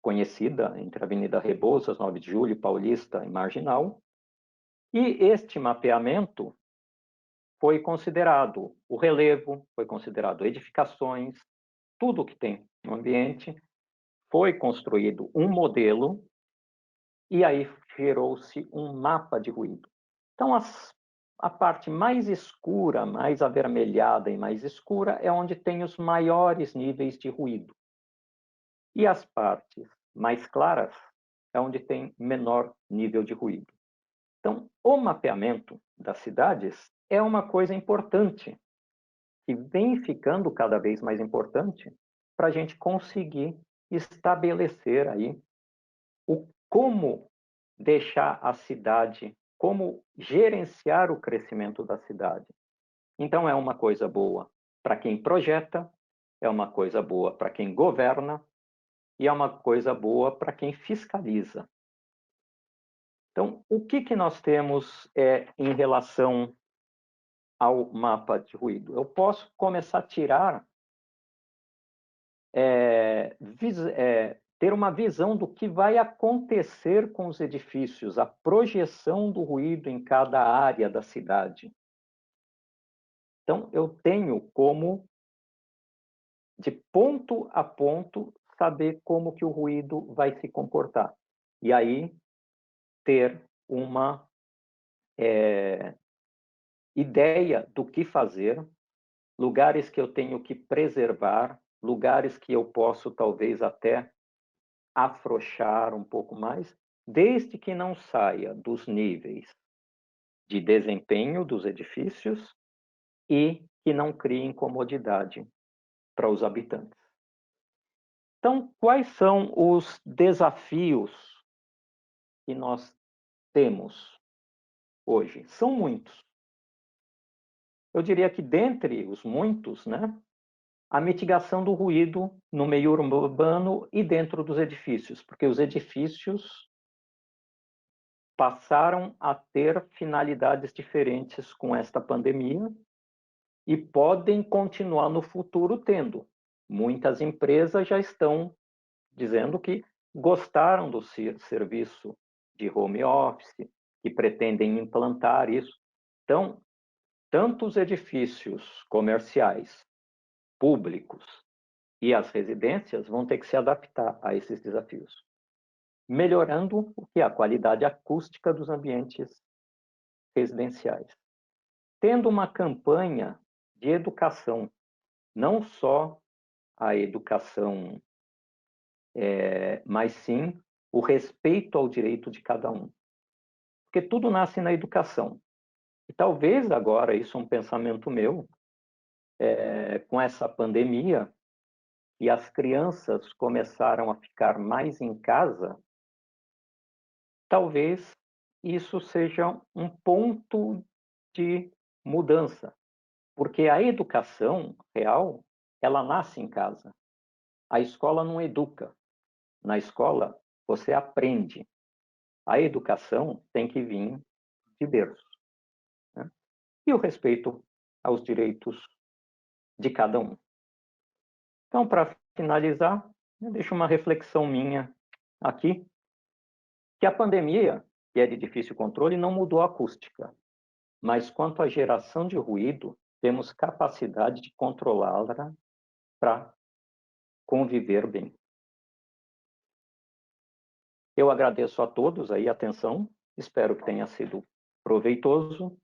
conhecida entre a Avenida Rebouças, 9 de Julho, Paulista e Marginal, e este mapeamento foi considerado o relevo, foi considerado edificações, tudo que tem no ambiente, foi construído um modelo e aí gerou-se um mapa de ruído. Então, a parte mais escura, mais avermelhada e mais escura é onde tem os maiores níveis de ruído. E as partes mais claras é onde tem menor nível de ruído. Então, o mapeamento das cidades é uma coisa importante, que vem ficando cada vez mais importante para a gente conseguir estabelecer aí como deixar a cidade, como gerenciar o crescimento da cidade. Então, é uma coisa boa para quem projeta, é uma coisa boa para quem governa e é uma coisa boa para quem fiscaliza. Então, o que nós temos em relação ao mapa de ruído? Eu posso começar a tirar, ter uma visão do que vai acontecer com os edifícios, a projeção do ruído em cada área da cidade. Então, eu tenho como, de ponto a ponto, saber como que o ruído vai se comportar. E aí, ter uma ideia do que fazer, lugares que eu tenho que preservar, lugares que eu posso talvez até afrouxar um pouco mais, desde que não saia dos níveis de desempenho dos edifícios e que não crie incomodidade para os habitantes. Então, quais são os desafios que nós temos hoje? São muitos. Eu diria que dentre os muitos, né, a mitigação do ruído no meio urbano e dentro dos edifícios, porque os edifícios passaram a ter finalidades diferentes com esta pandemia e podem continuar no futuro tendo. Muitas empresas já estão dizendo que gostaram do serviço de home office, que pretendem implantar isso. Então, tanto os edifícios comerciais, públicos e as residências vão ter que se adaptar a esses desafios, melhorando o que é a qualidade acústica dos ambientes residenciais. Tendo uma campanha de educação, não só a educação, mas sim o respeito ao direito de cada um. Porque tudo nasce na educação. E talvez agora, isso é um pensamento meu, com essa pandemia, e as crianças começaram a ficar mais em casa, talvez isso seja um ponto de mudança. Porque a educação real, ela nasce em casa. A escola não educa. Na escola, você aprende. A educação tem que vir de berço, né? E o respeito aos direitos de cada um. Então, para finalizar, eu deixo uma reflexão minha aqui, que a pandemia, que é de difícil controle, não mudou a acústica, mas quanto à geração de ruído, temos capacidade de controlá-la para conviver bem. Eu agradeço a todos aí a atenção, espero que tenha sido proveitoso,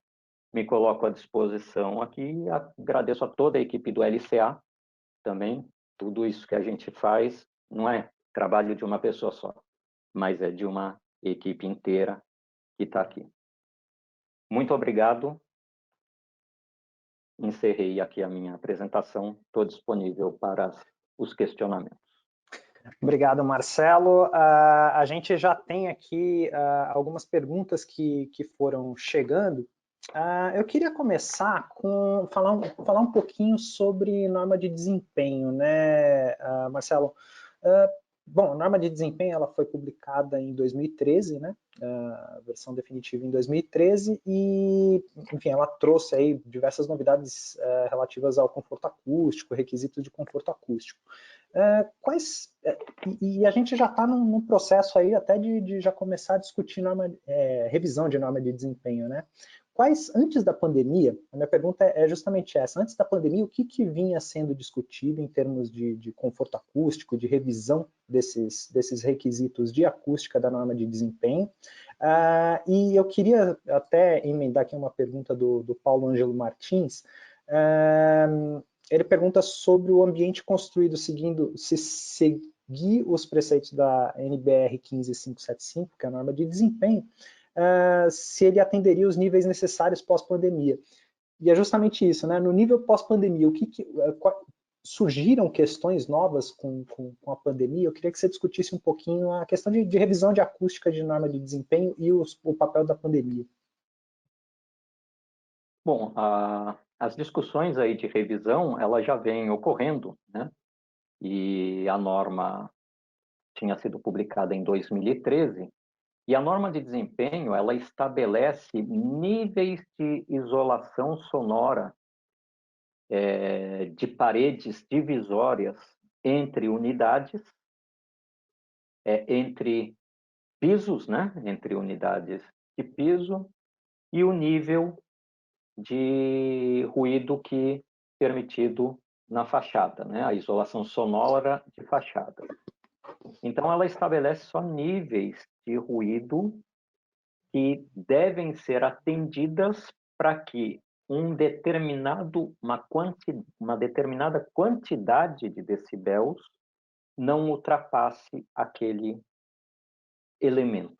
me coloco à disposição aqui e agradeço a toda a equipe do LCA também. Tudo isso que a gente faz não é trabalho de uma pessoa só, mas é de uma equipe inteira que está aqui. Muito obrigado. Encerrei aqui a minha apresentação. Estou disponível para os questionamentos. Obrigado, Marcelo. A gente já tem aqui algumas perguntas que foram chegando. Eu queria começar com falar um pouquinho sobre norma de desempenho, né, Marcelo? Bom, a norma de desempenho ela foi publicada em 2013, né? A versão definitiva em 2013 e, enfim, ela trouxe aí diversas novidades relativas ao conforto acústico, requisitos de conforto acústico. E a gente já está num processo aí até de já começar a discutir revisão de norma de desempenho, né? Antes da pandemia, a minha pergunta é justamente essa, antes da pandemia, o que vinha sendo discutido em termos de conforto acústico, de revisão desses requisitos de acústica da norma de desempenho? E eu queria até emendar aqui uma pergunta do Paulo Ângelo Martins. Ele pergunta sobre o ambiente construído se seguir os preceitos da NBR 15575, que é a norma de desempenho, se ele atenderia os níveis necessários pós-pandemia. E é justamente isso, né? No nível pós-pandemia, surgiram questões novas com a pandemia? Eu queria que você discutisse um pouquinho a questão de revisão de acústica de norma de desempenho e o papel da pandemia. Bom, as discussões aí de revisão, elas já vêm ocorrendo, né? E a norma tinha sido publicada em 2013, e a norma de desempenho, ela estabelece níveis de isolação sonora de paredes divisórias entre unidades, entre pisos, né? Entre unidades de piso, e o nível de ruído que permitido na fachada, né? A isolação sonora de fachada. Então, ela estabelece só níveis de ruído que devem ser atendidas para que uma determinada quantidade de decibéis não ultrapasse aquele elemento.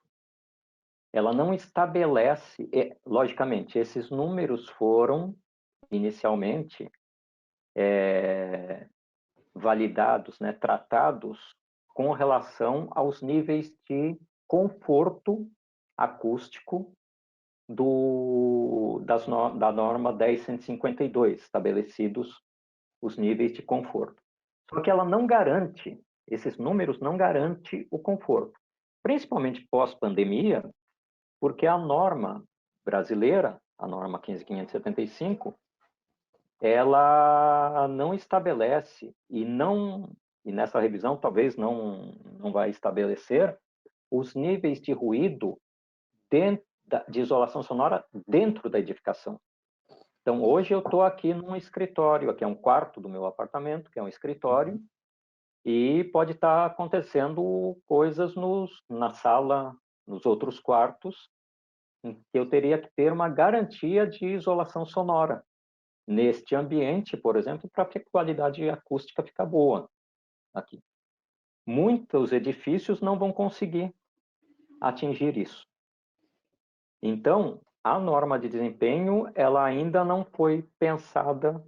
ela não estabelece, logicamente, esses números foram inicialmente validados, né, tratados com relação aos níveis de conforto acústico da norma 10.152, estabelecidos os níveis de conforto. Só que ela não garante, esses números não garantem o conforto, principalmente pós-pandemia, porque a norma brasileira, a norma 15.575, ela não estabelece e nessa revisão talvez não vai estabelecer os níveis de ruído de isolação sonora dentro da edificação. Então, hoje eu estou aqui num escritório, aqui é um quarto do meu apartamento, que é um escritório, e pode estar acontecendo coisas na sala, nos outros quartos, em que eu teria que ter uma garantia de isolação sonora neste ambiente, por exemplo, para que a qualidade acústica ficar boa aqui. Muitos edifícios não vão conseguir atingir isso. Então, a norma de desempenho, ela ainda não foi pensada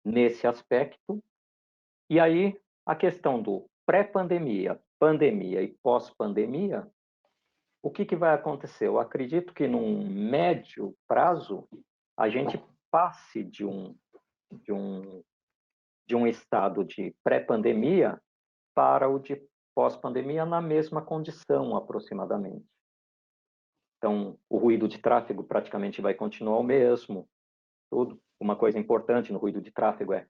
nesse aspecto. E aí, a questão do pré-pandemia, pandemia e pós-pandemia, o que vai acontecer? Eu acredito que num médio prazo, a gente passe de um estado de pré-pandemia para o de pós-pandemia na mesma condição, aproximadamente. Então, o ruído de tráfego praticamente vai continuar o mesmo. Tudo. Uma coisa importante no ruído de tráfego é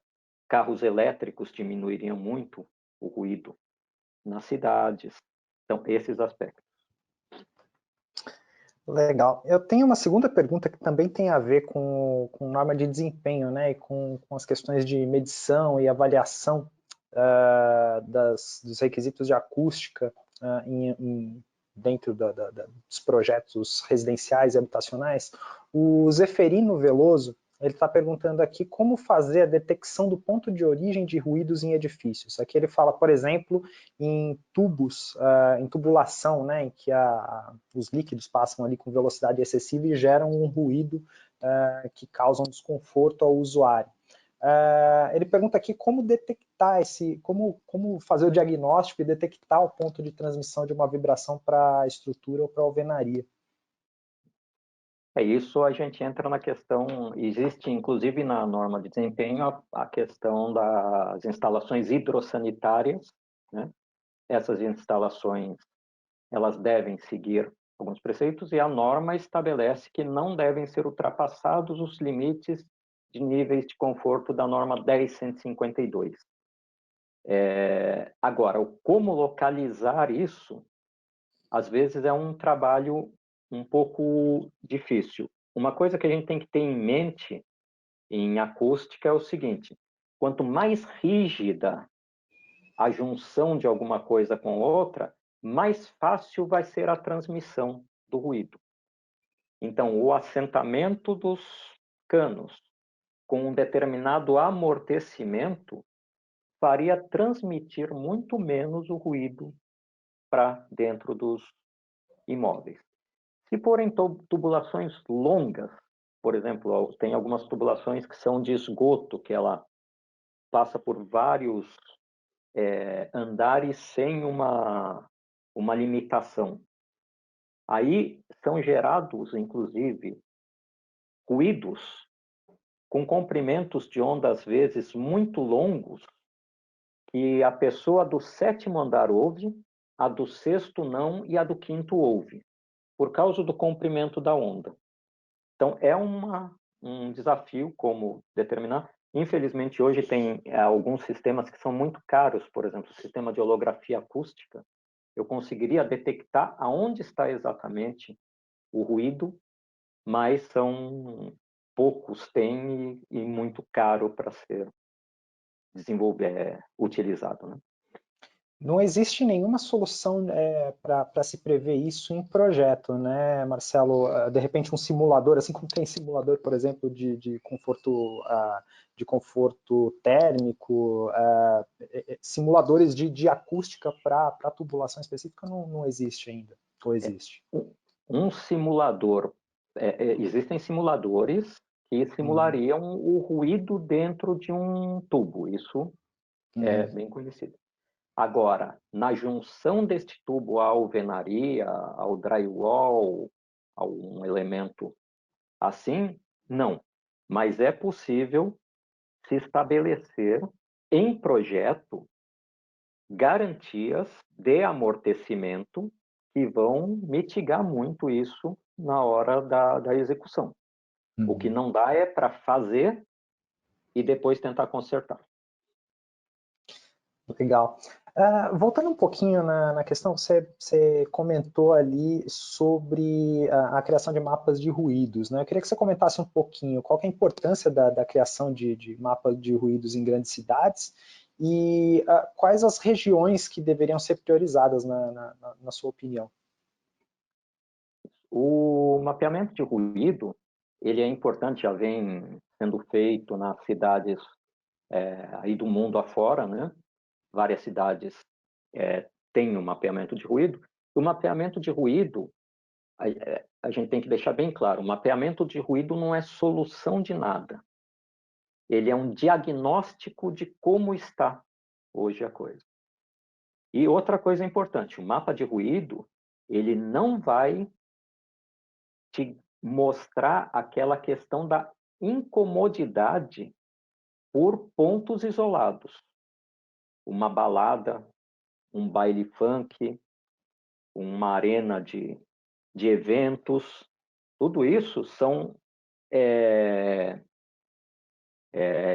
carros elétricos diminuiriam muito o ruído nas cidades. Então, esses aspectos. Legal. Eu tenho uma segunda pergunta que também tem a ver com norma de desempenho, né, e com as questões de medição e avaliação dos requisitos de acústica dentro dos projetos residenciais e habitacionais. O Zeferino Veloso, ele está perguntando aqui como fazer a detecção do ponto de origem de ruídos em edifícios. Aqui ele fala, por exemplo, em tubos, em tubulação, né, em que os líquidos passam ali com velocidade excessiva e geram um ruído que causa um desconforto ao usuário. Ele pergunta aqui como detectar como fazer o diagnóstico e detectar o ponto de transmissão de uma vibração para a estrutura ou para a alvenaria. Isso a gente entra na questão, existe inclusive na norma de desempenho a questão das instalações hidrossanitárias, né? Essas instalações, elas devem seguir alguns preceitos e a norma estabelece que não devem ser ultrapassados os limites de níveis de conforto da norma 10.152. Agora, como localizar isso, às vezes é um trabalho um pouco difícil. Uma coisa que a gente tem que ter em mente em acústica é o seguinte: quanto mais rígida a junção de alguma coisa com outra, mais fácil vai ser a transmissão do ruído. Então, o assentamento dos canos com um determinado amortecimento faria transmitir muito menos o ruído para dentro dos imóveis. Se forem tubulações longas, por exemplo, tem algumas tubulações que são de esgoto, que ela passa por vários andares sem uma limitação. Aí são gerados, inclusive, ruídos com comprimentos de onda, às vezes, muito longos, que a pessoa do 7º andar ouve, a do 6º não e a do 5º ouve, por causa do comprimento da onda. Então, é um desafio como determinar. Infelizmente, hoje tem alguns sistemas que são muito caros, por exemplo, o sistema de holografia acústica. Eu conseguiria detectar aonde está exatamente o ruído, mas poucos têm e muito caro para ser utilizado, né? Não existe nenhuma solução para se prever isso em projeto, né, Marcelo? De repente um simulador, assim como tem simulador, por exemplo, de conforto térmico, simuladores de acústica para tubulação específica não existe ainda, ou existe? um simulador, existem simuladores que simulariam o ruído dentro de um tubo, isso é bem conhecido. Agora, na junção deste tubo à alvenaria, ao drywall, a um elemento assim, não. Mas é possível se estabelecer em projeto garantias de amortecimento que vão mitigar muito isso na hora da execução. O que não dá é para fazer e depois tentar consertar. Legal. Voltando um pouquinho na questão, você comentou ali sobre a criação de mapas de ruídos, né? Eu queria que você comentasse um pouquinho qual que é a importância da criação de mapas de ruídos em grandes cidades e quais as regiões que deveriam ser priorizadas na sua opinião. O mapeamento de ruído, ele é importante, já vem sendo feito nas cidades aí do mundo afora, né? Várias cidades têm um mapeamento de ruído. O mapeamento de ruído, a gente tem que deixar bem claro, o mapeamento de ruído não é solução de nada. Ele é um diagnóstico de como está hoje a coisa. E outra coisa importante, o mapa de ruído, ele não vai te mostrar aquela questão da incomodidade por pontos isolados. Uma balada, um baile funk, uma arena de eventos, tudo isso são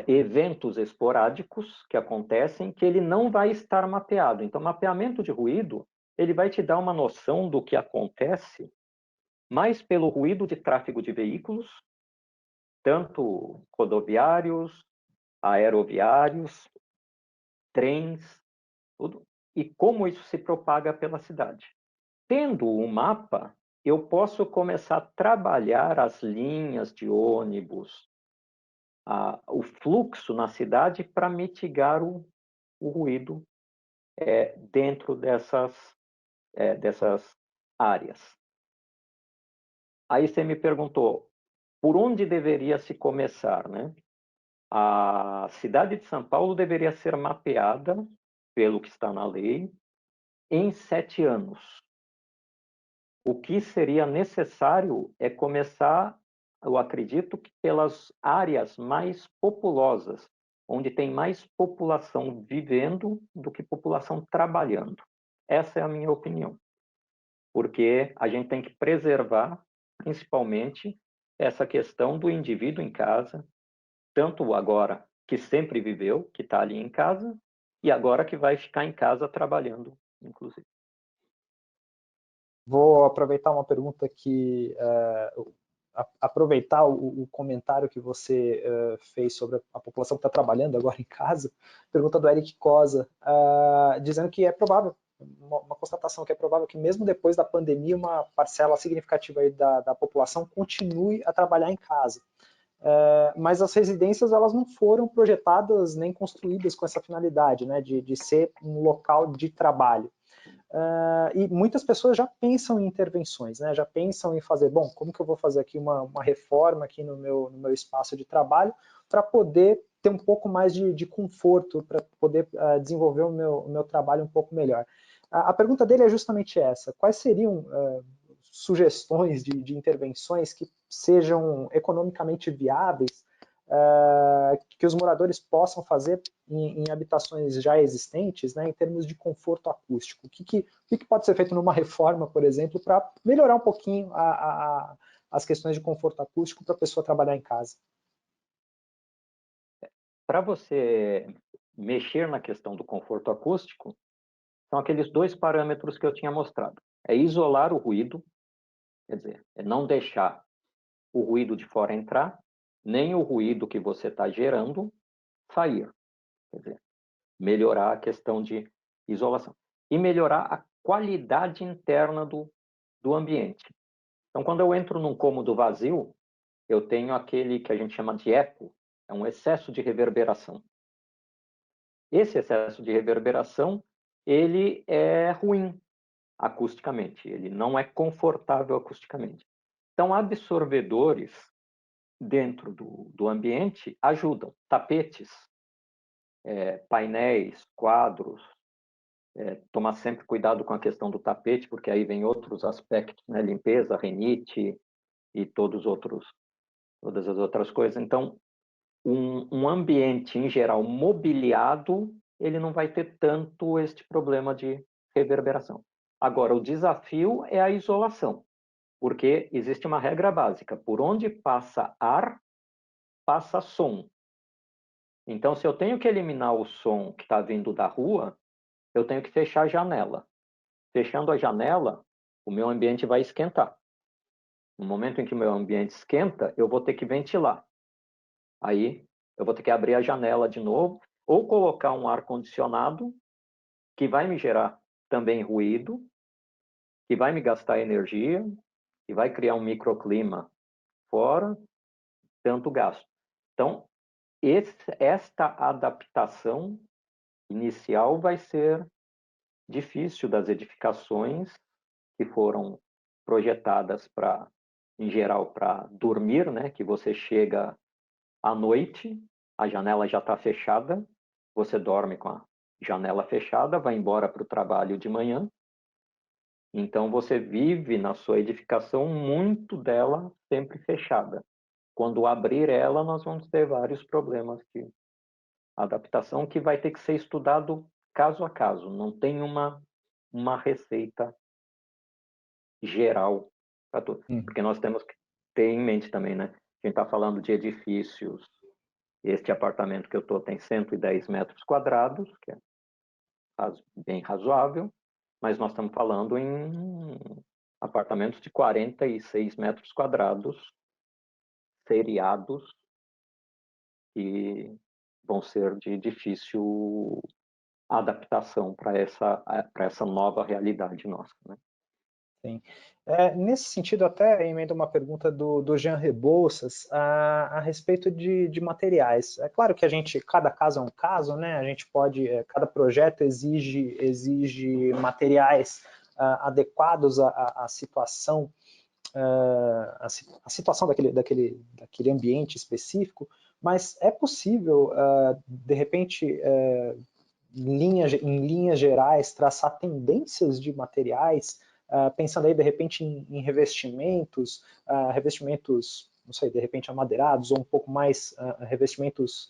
eventos esporádicos que acontecem que ele não vai estar mapeado. Então, mapeamento de ruído, ele vai te dar uma noção do que acontece mais pelo ruído de tráfego de veículos, tanto rodoviários, aeroviários, trens, tudo, e como isso se propaga pela cidade. Tendo um mapa, eu posso começar a trabalhar as linhas de ônibus, o fluxo na cidade para mitigar o ruído dentro dessas áreas. Aí você me perguntou, por onde deveria se começar, né? A cidade de São Paulo deveria ser mapeada, pelo que está na lei, em 7 anos. O que seria necessário é começar, eu acredito, que pelas áreas mais populosas, onde tem mais população vivendo do que população trabalhando. Essa é a minha opinião. Porque a gente tem que preservar, principalmente, essa questão do indivíduo em casa, tanto agora que sempre viveu, que está ali em casa, e agora que vai ficar em casa trabalhando, inclusive. Vou aproveitar uma pergunta que aproveitar o comentário que você fez sobre a população que está trabalhando agora em casa, pergunta do Eric Cosa, dizendo que é provável, uma constatação que é provável que mesmo depois da pandemia uma parcela significativa aí da população continue a trabalhar em casa. Mas as residências elas não foram projetadas nem construídas com essa finalidade, né, de ser um local de trabalho. E muitas pessoas já pensam em intervenções, né? Já pensam em fazer, bom, como que eu vou fazer aqui uma reforma aqui no meu espaço de trabalho para poder ter um pouco mais de conforto, para poder desenvolver o meu trabalho um pouco melhor. A pergunta dele é justamente essa, quais seriam sugestões de intervenções que sejam economicamente viáveis, que os moradores possam fazer em habitações já existentes, né, em termos de conforto acústico. O que pode ser feito numa reforma, por exemplo, para melhorar um pouquinho as questões de conforto acústico para a pessoa trabalhar em casa? Para você mexer na questão do conforto acústico, são aqueles 2 parâmetros que eu tinha mostrado. É isolar o ruído, quer dizer, é não deixar o ruído de fora entrar, nem o ruído que você está gerando sair. Quer dizer, melhorar a questão de isolação. E melhorar a qualidade interna do ambiente. Então, quando eu entro num cômodo vazio, eu tenho aquele que a gente chama de eco, é um excesso de reverberação. Esse excesso de reverberação, ele é ruim, acusticamente, ele não é confortável acusticamente. Então, absorvedores dentro do ambiente ajudam. Tapetes, painéis, quadros, tomar sempre cuidado com a questão do tapete, porque aí vem outros aspectos, né? Limpeza, rinite e todas as outras coisas. Então, um ambiente, em geral, mobiliado, ele não vai ter tanto este problema de reverberação. Agora, o desafio é a isolação, porque existe uma regra básica: por onde passa ar, passa som. Então, se eu tenho que eliminar o som que está vindo da rua, eu tenho que fechar a janela. Fechando a janela, o meu ambiente vai esquentar. No momento em que o meu ambiente esquenta, eu vou ter que ventilar. Aí, eu vou ter que abrir a janela de novo, ou colocar um ar-condicionado, que vai me gerar também ruído, que vai me gastar energia, que vai criar um microclima fora, tanto gasto. Então, esta adaptação inicial vai ser difícil das edificações que foram projetadas para, em geral, para dormir, né? Que você chega à noite, a janela já está fechada, você dorme com a janela fechada, vai embora para o trabalho de manhã. Então você vive na sua edificação muito dela sempre fechada. Quando abrir ela, nós vamos ter vários problemas de adaptação que vai ter que ser estudado caso a caso. Não tem uma receita geral para tudo. Porque nós temos que ter em mente também, né? A gente está falando de edifícios. Este apartamento que eu estou tem 110 metros quadrados, que é bem razoável, mas nós estamos falando em apartamentos de 46 metros quadrados, seriados, que vão ser de difícil adaptação para essa nova realidade nossa, né? Sim. Nesse sentido, até emendo uma pergunta do Jean Rebouças a respeito de materiais. É claro que cada caso é um caso, né? A gente pode, cada projeto exige materiais adequados à situação, a situação daquele ambiente específico, mas é possível, de repente, em linhas gerais, traçar tendências de materiais, pensando aí de repente em revestimentos, não sei, de repente amadeirados ou um pouco mais revestimentos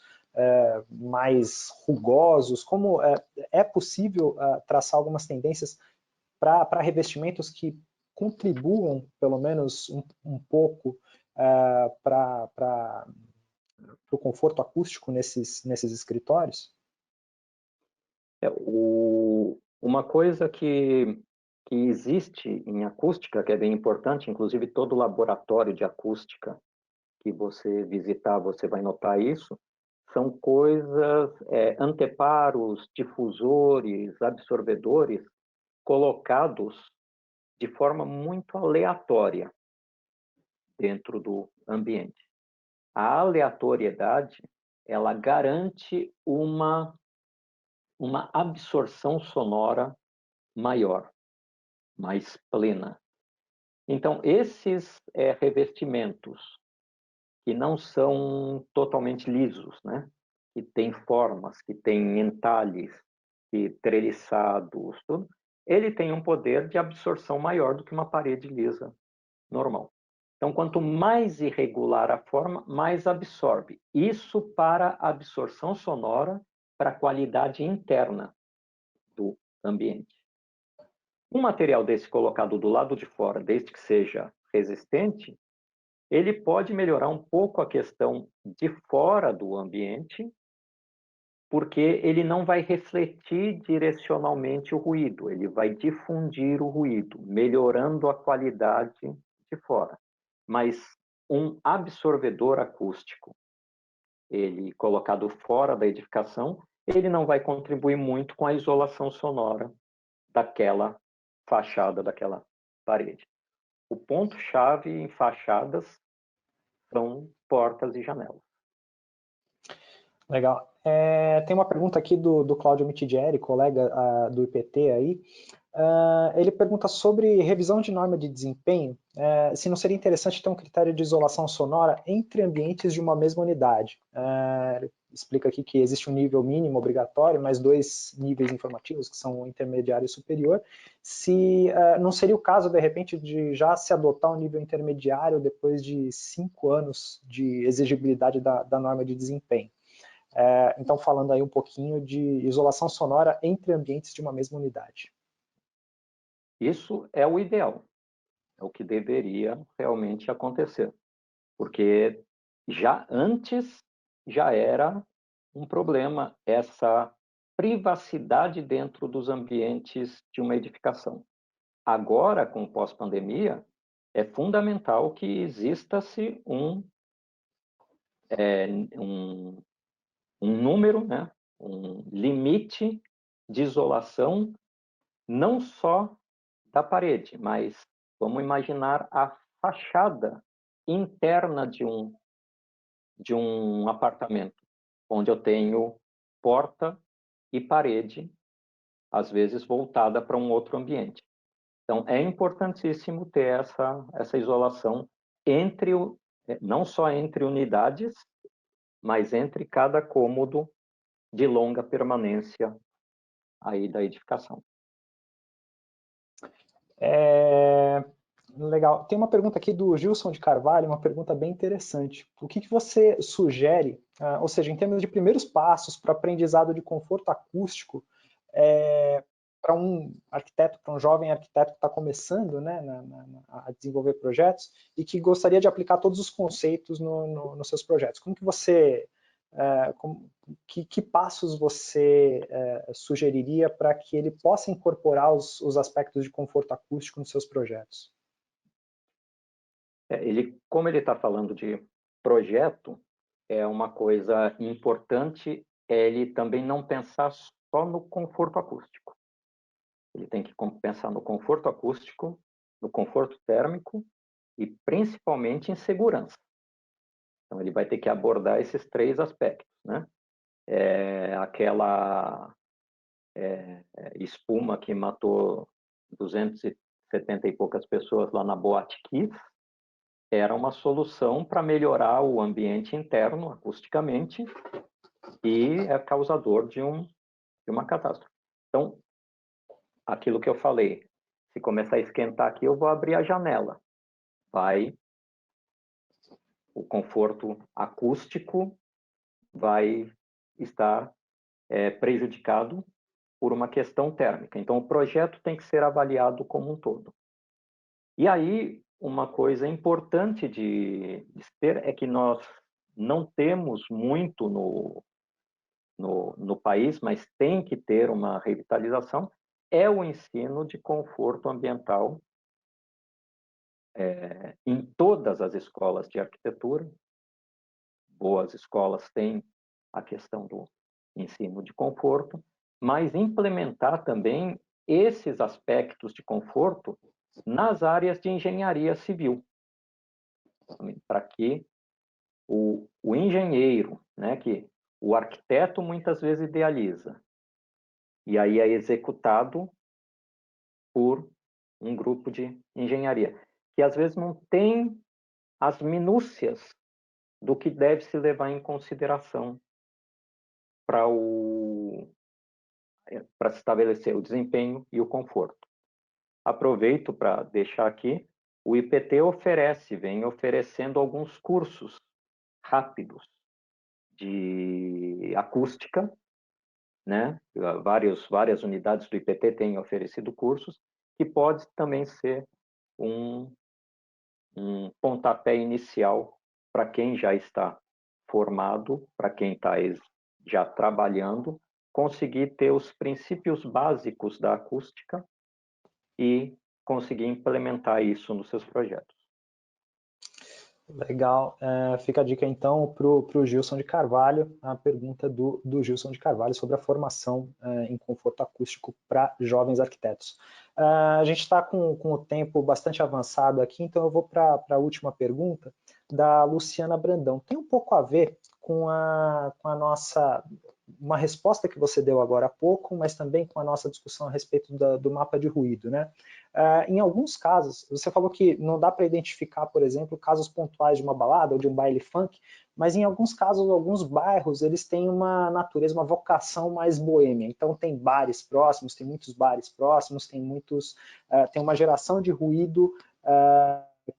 mais rugosos, como é possível traçar algumas tendências para revestimentos que contribuam pelo menos um pouco para o conforto acústico nesses escritórios? Uma coisa que existe em acústica, que é bem importante, inclusive todo laboratório de acústica que você visitar, você vai notar isso, são coisas, anteparos, difusores, absorvedores, colocados de forma muito aleatória dentro do ambiente. A aleatoriedade, ela garante uma absorção sonora maior, mais plena. Então, esses revestimentos que não são totalmente lisos, né? Que têm formas, que têm entalhes, que treliçados, tudo, ele tem um poder de absorção maior do que uma parede lisa normal. Então, quanto mais irregular a forma, mais absorve. Isso para a absorção sonora, para a qualidade interna do ambiente. Um material desse colocado do lado de fora, desde que seja resistente, ele pode melhorar um pouco a questão de fora do ambiente, porque ele não vai refletir direcionalmente o ruído, ele vai difundir o ruído, melhorando a qualidade de fora. Mas um absorvedor acústico, ele colocado fora da edificação, ele não vai contribuir muito com a isolação sonora daquela fachada, daquela parede. O ponto-chave em fachadas são portas e janelas. Legal. Tem uma pergunta aqui do Cláudio Mitidieri, colega do IPT aí. Ele pergunta sobre revisão de norma de desempenho, se não seria interessante ter um critério de isolação sonora entre ambientes de uma mesma unidade. Ele explica aqui que existe um nível mínimo obrigatório, mais 2 níveis informativos, que são o intermediário e superior. Se não seria o caso, de repente, de já se adotar um nível intermediário depois de 5 anos de exigibilidade da norma de desempenho. Então, falando aí um pouquinho de isolação sonora entre ambientes de uma mesma unidade. Isso é o ideal, é o que deveria realmente acontecer, porque já antes já era um problema essa privacidade dentro dos ambientes de uma edificação. Agora, com o pós-pandemia, é fundamental que exista-se um número, né, um limite de isolação, não só da parede, mas vamos imaginar a fachada interna de um apartamento, onde eu tenho porta e parede, às vezes voltada para um outro ambiente. Então, é importantíssimo ter essa isolação entre não só entre unidades, mas entre cada cômodo de longa permanência aí da edificação. Legal. Tem uma pergunta aqui do Gilson de Carvalho, uma pergunta bem interessante. O que você sugere, ou seja, em termos de primeiros passos para aprendizado de conforto acústico, para um arquiteto, para um jovem arquiteto que está começando, né, a desenvolver projetos e que gostaria de aplicar todos os conceitos nos seus projetos? Como que você, que passos você sugeriria para que ele possa incorporar os aspectos de conforto acústico nos seus projetos? Como ele está falando de projeto, é uma coisa importante ele também não pensar só no conforto acústico. Ele tem que pensar no conforto acústico, no conforto térmico e principalmente em segurança. Então ele vai ter que abordar esses 3 aspectos, né? Aquela espuma que matou 270 e poucas pessoas lá na Boate Kiss era uma solução para melhorar o ambiente interno acusticamente e é causador de uma catástrofe. Então, aquilo que eu falei, se começar a esquentar aqui, eu vou abrir a janela. O conforto acústico vai estar prejudicado por uma questão térmica. Então, o projeto tem que ser avaliado como um todo. E aí, uma coisa importante de ter é que nós não temos muito no país, mas tem que ter uma revitalização, é o ensino de conforto ambiental em todas as escolas de arquitetura. Boas escolas têm a questão do ensino de conforto, mas implementar também esses aspectos de conforto nas áreas de engenharia civil, para que o engenheiro, né, que o arquiteto muitas vezes idealiza, e aí é executado por um grupo de engenharia, que às vezes não tem as minúcias do que deve se levar em consideração para se estabelecer o desempenho e o conforto. Aproveito para deixar aqui, o IPT vem oferecendo alguns cursos rápidos de acústica, né? Várias unidades do IPT têm oferecido cursos, que pode também ser um pontapé inicial para quem já está formado, para quem está já trabalhando, conseguir ter os princípios básicos da acústica e conseguir implementar isso nos seus projetos. Legal. Fica a dica então para o Gilson de Carvalho, a pergunta do Gilson de Carvalho sobre a formação em conforto acústico para jovens arquitetos. A gente está com o tempo bastante avançado aqui, então eu vou para a última pergunta da Luciana Brandão. Tem um pouco a ver com a nossa uma resposta que você deu agora há pouco, mas também com a nossa discussão a respeito do mapa de ruído, né? Em alguns casos, você falou que não dá para identificar, por exemplo, casos pontuais de uma balada ou de um baile funk, mas em alguns casos, alguns bairros, eles têm uma natureza, uma vocação mais boêmia. Então tem bares próximos, tem muitos bares próximos, tem uma geração de ruído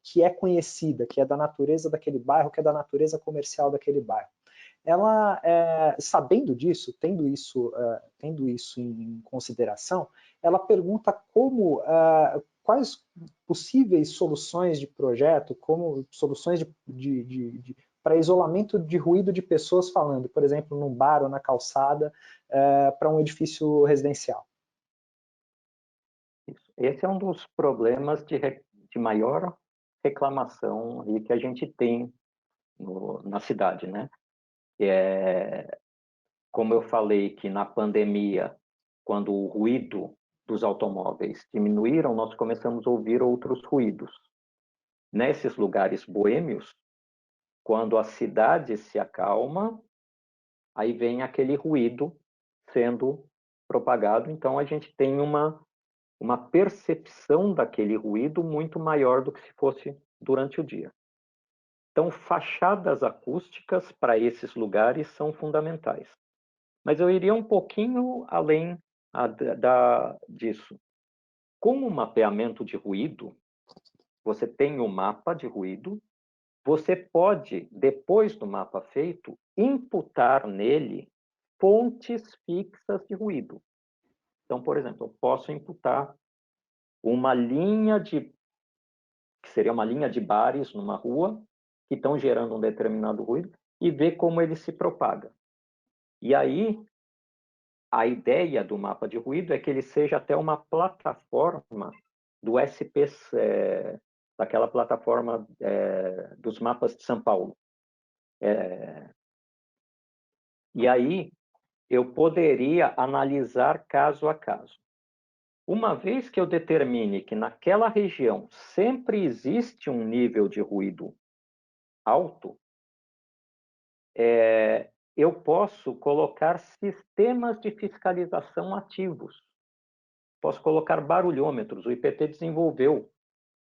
que é conhecida, que é da natureza daquele bairro, que é da natureza comercial daquele bairro. Ela, sabendo disso, tendo isso em consideração, ela pergunta quais possíveis soluções de projeto, como soluções para isolamento de ruído de pessoas falando, por exemplo, num bar ou na calçada, para um edifício residencial. Esse é um dos problemas de maior reclamação aí que a gente tem na cidade, né? Como eu falei que na pandemia, quando o ruído dos automóveis diminuíram, nós começamos a ouvir outros ruídos. Nesses lugares boêmios, quando a cidade se acalma, aí vem aquele ruído sendo propagado, então a gente tem uma percepção daquele ruído muito maior do que se fosse durante o dia. Então, fachadas acústicas para esses lugares são fundamentais. Mas eu iria um pouquinho além disso. Com o mapeamento de ruído, você tem o mapa de ruído, você pode, depois do mapa feito, imputar nele fontes fixas de ruído. Então, por exemplo, eu posso imputar uma linha que seria uma linha de bares numa rua, que estão gerando um determinado ruído, e ver como ele se propaga. E aí, a ideia do mapa de ruído é que ele seja até uma plataforma do SPC, daquela plataforma dos mapas de São Paulo. E aí, eu poderia analisar caso a caso. Uma vez que eu determine que naquela região sempre existe um nível de ruído alto, eu posso colocar sistemas de fiscalização ativos. Posso colocar barulhômetros. O IPT desenvolveu,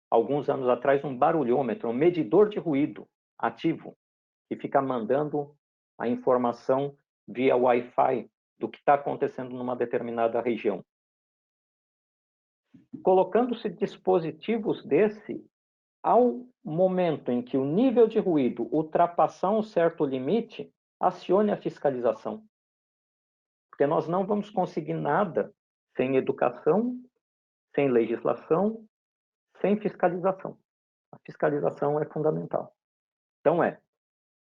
alguns anos atrás, um barulhômetro, um medidor de ruído ativo, que fica mandando a informação via Wi-Fi do que está acontecendo numa determinada região. Colocando-se dispositivos ao momento em que o nível de ruído ultrapassar um certo limite, acione a fiscalização. Porque nós não vamos conseguir nada sem educação, sem legislação, sem fiscalização. A fiscalização é fundamental. Então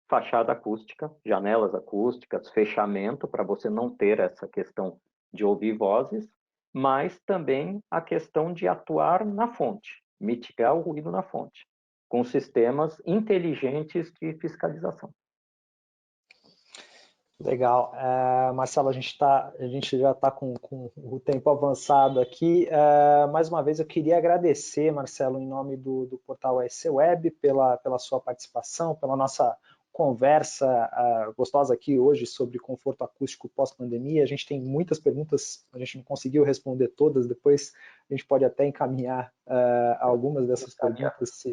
fachada acústica, janelas acústicas, fechamento, para você não ter essa questão de ouvir vozes, mas também a questão de atuar na fonte, mitigar o ruído na fonte, com sistemas inteligentes de fiscalização. Legal. Marcelo, a gente já está com o tempo avançado aqui. Mais uma vez, eu queria agradecer, Marcelo, em nome do portal AEC Web, pela sua participação, pela nossa conversa gostosa aqui hoje sobre conforto acústico pós-pandemia. A gente tem muitas perguntas, a gente não conseguiu responder todas, depois a gente pode até encaminhar algumas dessas perguntas,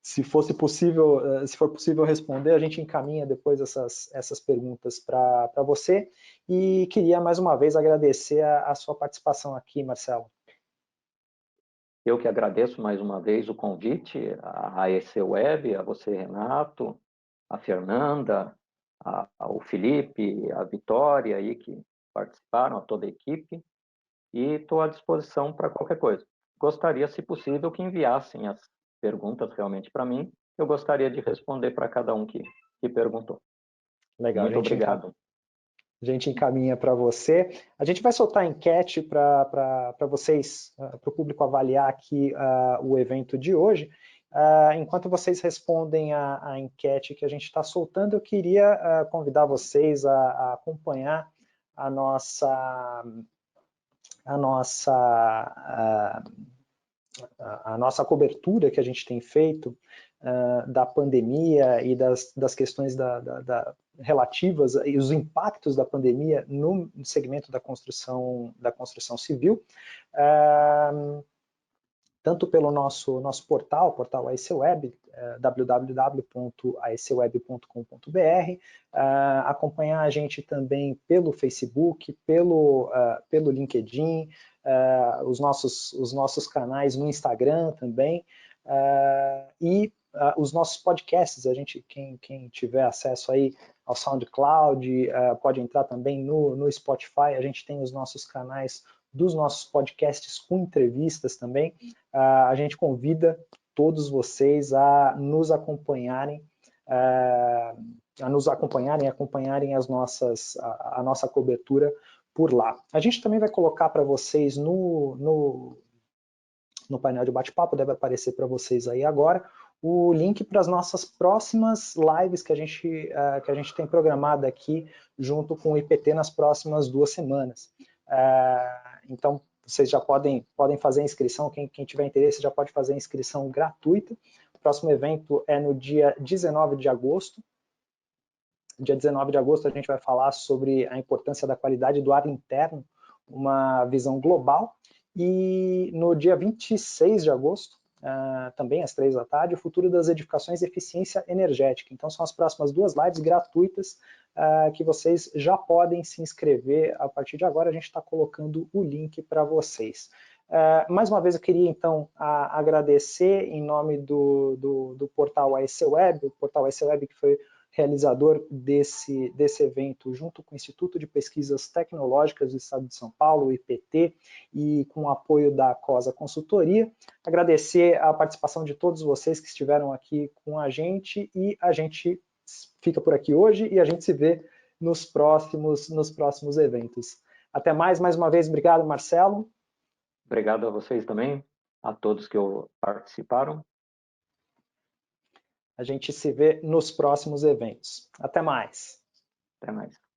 se for possível responder, a gente encaminha depois essas perguntas para você. E queria mais uma vez agradecer a sua participação aqui, Marcelo. Eu que agradeço mais uma vez o convite à AEC Web, a você, Renato, a Fernanda, ao Felipe, a Vitória, aí, que participaram, a toda a equipe, e estou à disposição para qualquer coisa. Gostaria, se possível, que enviassem as perguntas realmente para mim. Eu gostaria de responder para cada um que perguntou. Legal. Muito obrigado. A gente encaminha para você. A gente vai soltar a enquete para vocês, para o público avaliar aqui o evento de hoje. Enquanto vocês respondem a enquete que a gente está soltando, eu queria convidar vocês a acompanhar a nossa cobertura que a gente tem feito da pandemia e das questões relativas e os impactos da pandemia no segmento da construção civil, tanto pelo nosso portal AEC Web, www.aecweb.com.br, acompanhar a gente também pelo Facebook, pelo LinkedIn, os nossos canais no Instagram também, e os nossos podcasts. Quem tiver acesso aí ao SoundCloud, pode entrar também no Spotify. A gente tem os nossos canais dos nossos podcasts com entrevistas também. A gente convida todos vocês a nos acompanharem, acompanharem a nossa cobertura por lá. A gente também vai colocar para vocês no painel de bate-papo, deve aparecer para vocês aí agora, o link para as nossas próximas lives que a gente tem programada aqui junto com o IPT nas próximas 2 semanas. Então, vocês já podem fazer a inscrição, quem tiver interesse já pode fazer a inscrição gratuita. O próximo evento é no dia 19 de agosto. Dia 19 de agosto a gente vai falar sobre a importância da qualidade do ar interno, uma visão global. E no dia 26 de agosto, também às 3 da tarde, o futuro das edificações e eficiência energética. Então são as próximas 2 lives gratuitas que vocês já podem se inscrever. A partir de agora a gente está colocando o link para vocês. Mais uma vez eu queria então agradecer em nome do portal AEC Web, o portal AEC Web que foi realizador desse evento junto com o Instituto de Pesquisas Tecnológicas do Estado de São Paulo, o IPT, e com o apoio da COSA Consultoria. Agradecer a participação de todos vocês que estiveram aqui com a gente, e a gente fica por aqui hoje e a gente se vê nos próximos eventos. Até mais uma vez, obrigado, Marcelo. Obrigado a vocês também, a todos que participaram. A gente se vê nos próximos eventos. Até mais. Até mais.